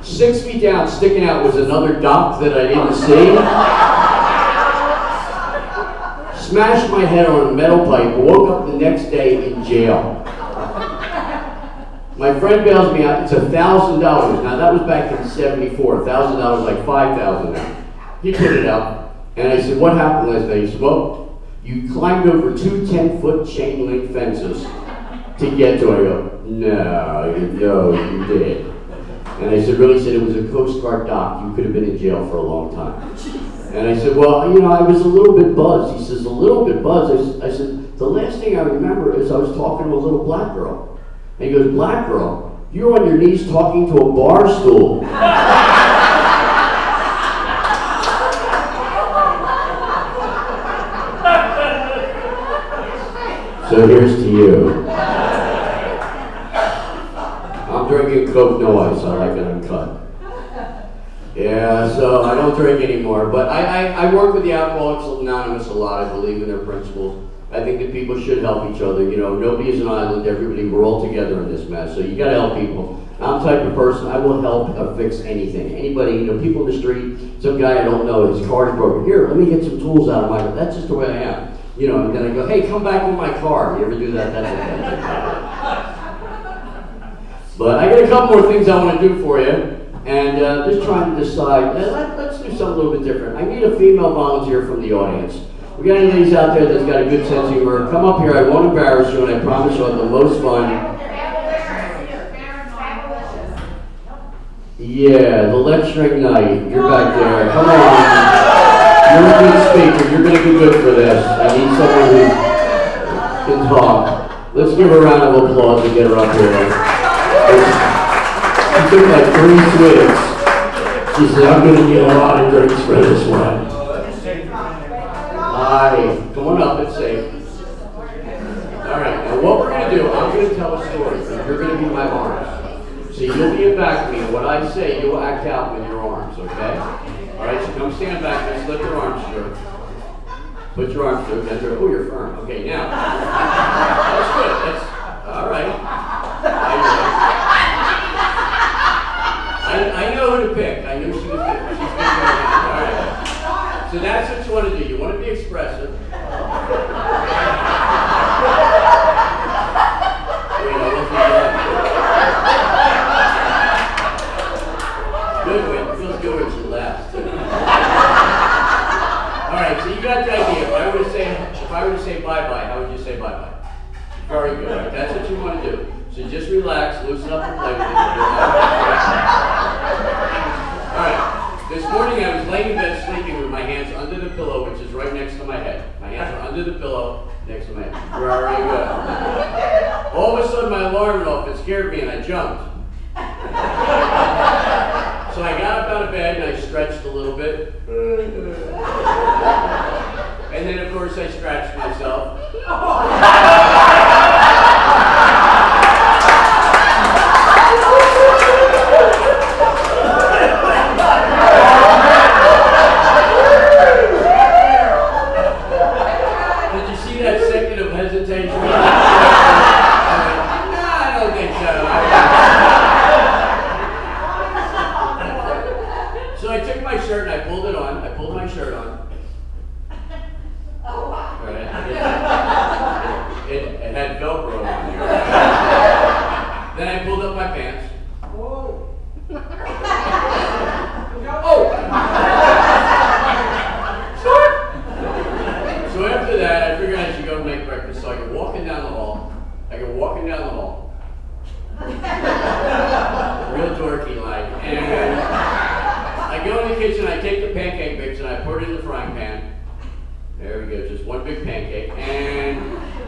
6 feet down, sticking out, was another dock that I didn't see. Smashed my head on a metal pipe, woke up the next day in jail. My friend bails me out, it's $1,000. Now that was back in '74, $1,000 like $5,000 now. He put it up, and I said, what happened last night? He said, well, you climbed over 2 10-foot chain link fences to get to it. I go, no, you did. And I said, really? He said, it was a Coast Guard dock. You could have been in jail for a long time. And I said, well, I was a little bit buzzed. He says, a little bit buzzed? I said, the last thing I remember is I was talking to a little black girl. And he goes, black girl? You were on your knees talking to a bar stool. So here's to you. I'm drinking Coke, no ice. I like it uncut. Yeah, so I don't drink anymore. But I work with the Alcoholics Anonymous a lot. I believe in their principles. I think that people should help each other. You know, nobody is an island. Everybody, we're all together in this mess. So you got to help people. I'm the type of person, I will help fix anything. Anybody, people in the street, some guy I don't know, his car's broken. Here, let me get some tools out of my car. That's just the way I am. And then I go, hey, come back with my car. You ever do that? That's okay. But I got a couple more things I want to do for you. And just trying to decide, let's do something a little bit different. I need a female volunteer from the audience. We got any ladies out there that's got a good sense of humor? Come up here, I won't embarrass you, and I promise you'll have the most fun. Yeah, the lecturing night. You're back there. Come on. You're a good speaker. You're going to be good for this. I need someone who can talk. Let's give her a round of applause to get her up here. She took like 3 swigs. She said, I'm going to need a lot of drinks for this one. Hi. Come on up, it's safe. All right, now what we're going to do, I'm going to tell a story. You're going to be my arms. So you'll be in back of me, and what I say, you'll act out with your arms, okay? All right, so come stand back, let's let your arms through. Put your arms through, then through. Oh, you're firm. Okay, now. That's good. That's, all right. I know who to pick. I knew she was good. She's good. All right. So that's what you want to do. You want to be expressive. Good one. It feels good when she laughs too. All right. So you got the idea. If I were to say bye-bye, how would you say bye-bye? Very good. Right, that's what you want to do. So just relax, loosen up and play with it. All right. This morning I was laying in bed sleeping with my hands under the pillow, which is right next to my head. My hands are under the pillow next to my head. Very good. All of a sudden my alarm went off. It scared me and I jumped. So I got up out of bed and I stretched a little bit. And then of course I scratched myself.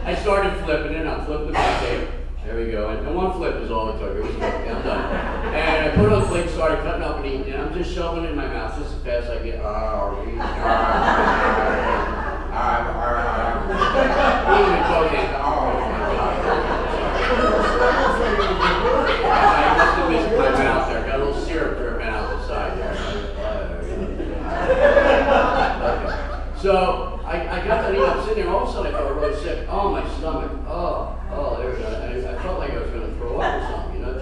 I started flipping it. I'm flipping the pancake. There we go. And one flip is all it took. It was I'm done. And I put on the plate, started cutting up and eating, and I'm just shoving it in my mouth just as fast as I get. Eating with both hands. I must have missed my mouth there. Got a little syrup dripping out the side there. So I got that eating, I'm sitting there, all of a sudden I felt really sick. Oh, my stomach. Oh, there we go. I felt like I was going to throw up or something, you know?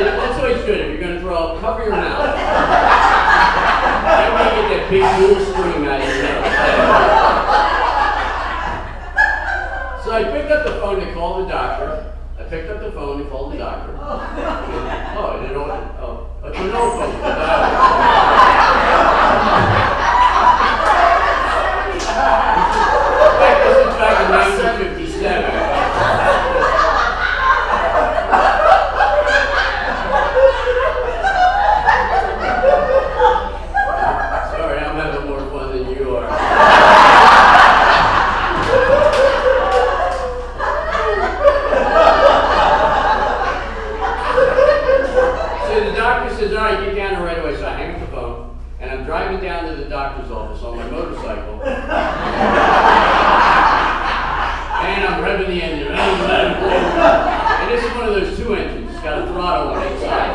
That's always good. If you're going to throw up, cover your mouth. Then when you get that big little stream out of your nose. So I picked up the phone to call the doctor. Picked up the phone and called the doctor. Oh, it's an old phone. This is back in 1957. Sorry, I'm having more fun than you are. All right, get down there right away. So I hang up the phone, and I'm driving down to the doctor's office on my motorcycle, and I'm revving the engine. And this is one of those two engines. It's got a throttle on each side.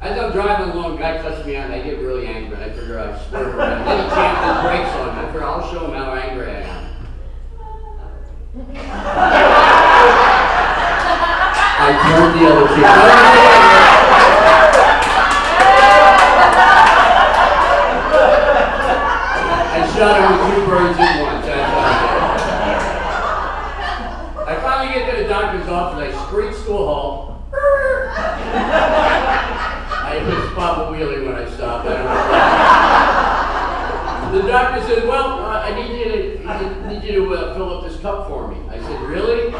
As I'm driving along, a guy cuts me out, and I get really angry. I figure I swerve around. Then he jams his brakes on me. I figure I'll show him how angry I am. I turned the other cheek. I shot him with two birds in one. I finally get to the doctor's office. I screech to a halt. I hit Papa Wheelie when I stopped. The doctor said, "Well, I need you to fill up this cup for me." I said, "Really?"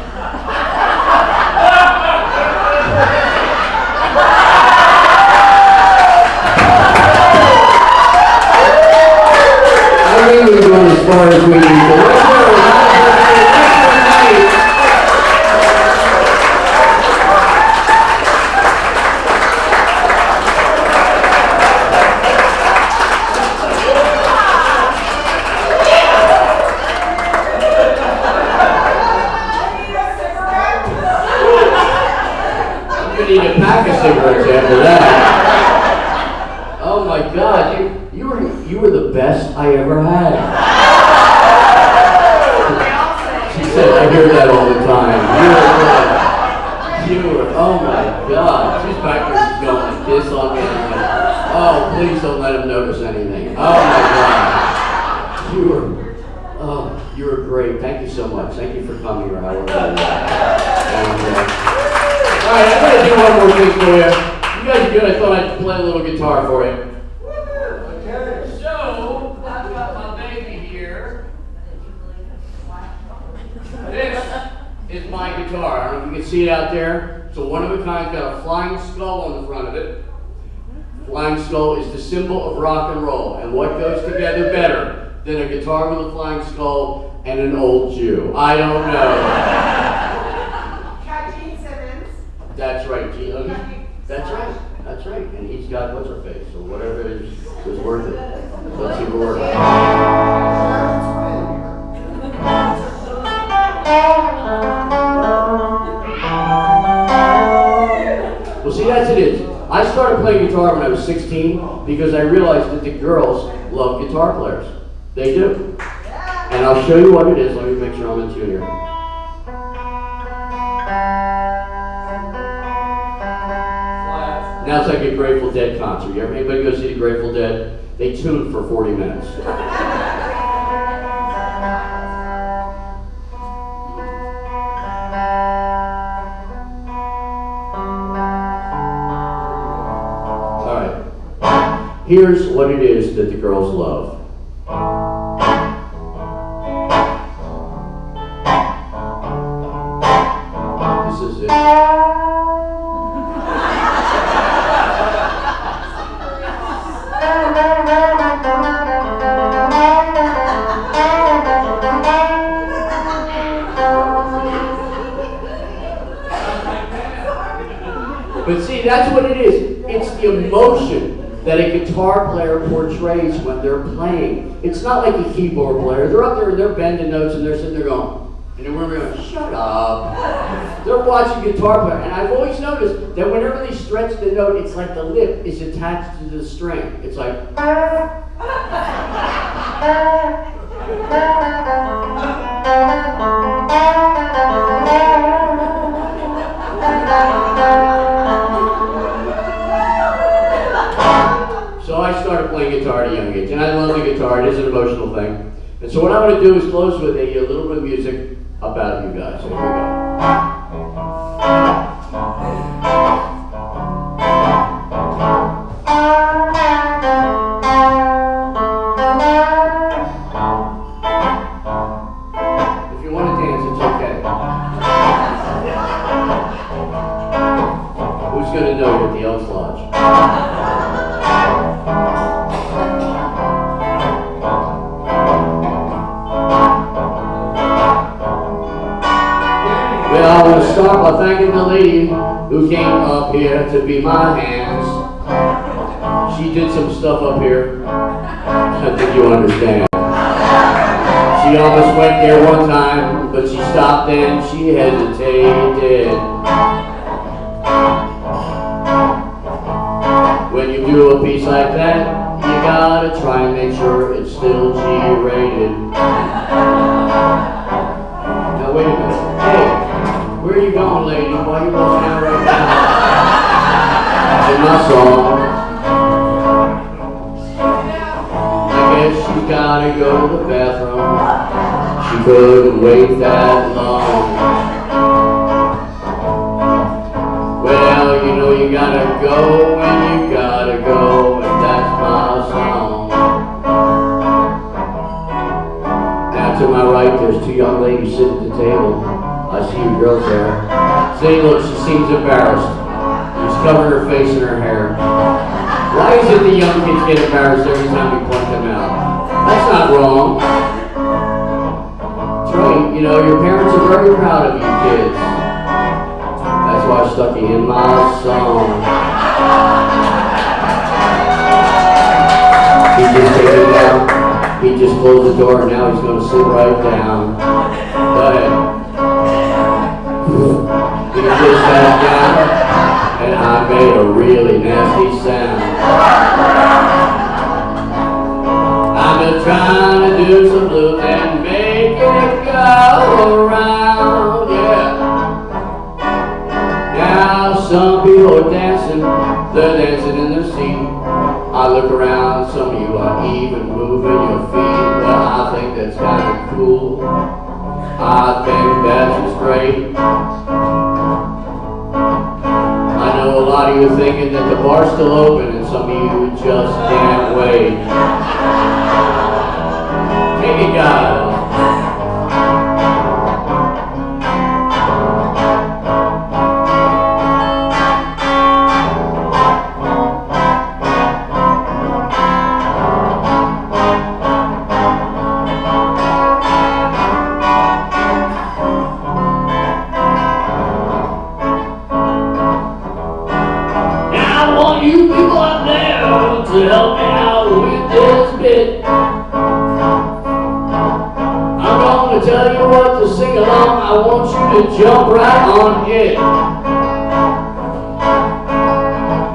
I think we're going as far as we need to. Need a pack of cigarettes after that. Oh my God, you were the best I ever had. She said, I hear that all the time. You were, oh my God. She's back there, she's going like this on me. I'm like, oh, please don't let him notice anything. Oh my God. You were great. Thank you so much. Thank you for coming, or however. All right, I'm going to do one more thing for you. You guys are good. I thought I'd play a little guitar for you. Okay. So, I've got my baby here. This is my guitar. I don't know if you can see it out there. It's a one-of-a-kind. It's got a flying skull on the front of it. Flying skull is the symbol of rock and roll. And what goes together better than a guitar with a flying skull and an old Jew? I don't know. That's right, that's right, that's right. And he's got what's her face, so whatever it is, it was worth it. Let's see what we're worth. Well, see, that's it is. I started playing guitar when I was 16 because I realized that the girls love guitar players. They do. And I'll show you what it is. Let me make sure I'm in tune here. Now it's like a Grateful Dead concert. You ever anybody go see the Grateful Dead? They tune for 40 minutes. All right. Here's what it is that the girls love. This is it. But see, that's what it is. It's the emotion that a guitar player portrays when they're playing. It's not like a keyboard player. They're up there and they're bending notes and they're sitting there going, and then we're going, shut up. They're watching guitar player. And I've always noticed that whenever they stretch the note, it's like the lip is attached to the string. It's like, so I started playing guitar at a young age, and I love the guitar. It is an emotional thing. And so what I'm going to do is close with a little bit of music about you guys. Here we go. If you want to dance, it's okay. Who's going to know you at the Elks Lodge? Well, I want to start by thanking the lady who came up here to be my hands. She did some stuff up here. I think you understand. She almost went there one time, but she stopped and she hesitated. When you do a piece like that, you gotta try and make sure it's still G-rated. Now wait a minute. Hey. Where are you going, lady? Why are you walking out right now? In my song. I guess she's gotta go to the bathroom. She couldn't wait that long. Well, you know you gotta go when you gotta go, and that's my song. Now to my right, there's two young ladies sitting at the table. I see you girls there. See, look, she seems embarrassed. She's covering her face in her hair. Why is it the young kids get embarrassed every time we point them out? That's not wrong. That's right. You know, your parents are very proud of you kids. That's why I stuck you in my song. He just took it down. He just closed the door and now he's going to sit right down. Go ahead. He just sat down, and I made a really nasty sound. I'm just trying to do some blues and make it go around, yeah. Now some people are dancing, they're dancing in their seat. I look around, some of you are even moving your feet. Well, I think that's kind of cool. I think that's just great. I know a lot of you are thinking that the bar's still open and some of you just can't wait. Take it, guys. You people out there to help me out with this bit. I'm going to tell you what to sing along. I want you to jump right on it.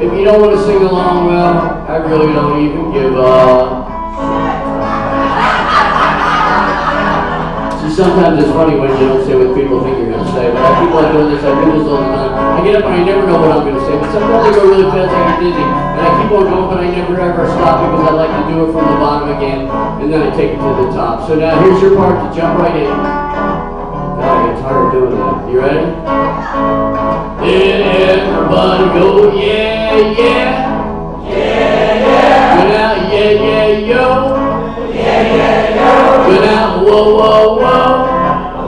If you don't want to sing along, well, I really don't even give up. See, sometimes it's funny when you don't say what people think you're going to say, but I keep on doing this, I do this all the time. I get up and I never know what I'm going to say, but sometimes I go really fast, I get dizzy, and I keep on going, but I never ever stop because I like to do it from the bottom again, and then I take it to the top. So now here's your part to jump right in. God, I get tired of doing that. You ready? Everybody go, yeah, yeah. Yeah, yeah. Go now, yeah, yeah, yo. Yeah, yeah, yo. Go now, whoa, whoa, whoa.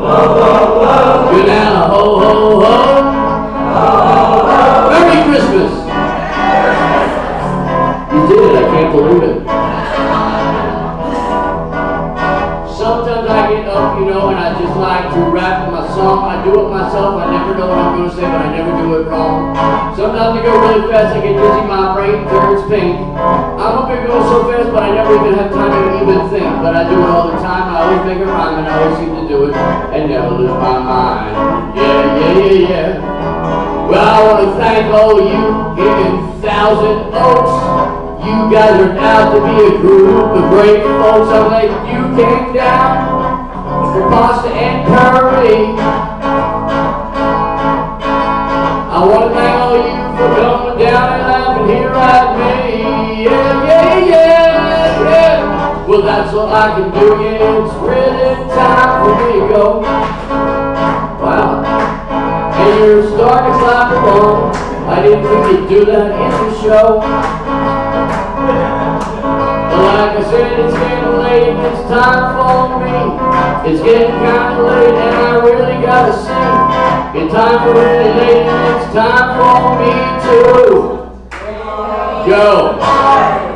Whoa, whoa, whoa. Go now, ho, ho, ho. Merry Christmas! You did it, I can't believe it. Sometimes I get up, you know, and I just like to rap my song. song. I do it myself. I never know what I'm going to say, but I never do it wrong. Sometimes I go really fast, I get dizzy, my brain turns pink. I'm up here going so fast, but I never even have time to even think. But I do it all the time. I always make a rhyme, and I always seem to do it and never lose my mind. Yeah, yeah, yeah, yeah. Well, I want to thank all of you here in Thousand Oaks. You guys are out to be a group of great folks. I'm glad you came down for pasta and curry. I want to thank all of you for coming down and laughing here at me. Yeah, yeah, yeah, yeah. Well, that's all I can do. Yeah, it's really time for me to go. Wow. And you're starting to clap along. I didn't think you'd do that in the show. But like I said, it's getting late, it's time for me. It's getting kinda late and I really gotta sing. It's time for really late and it's time for me to go.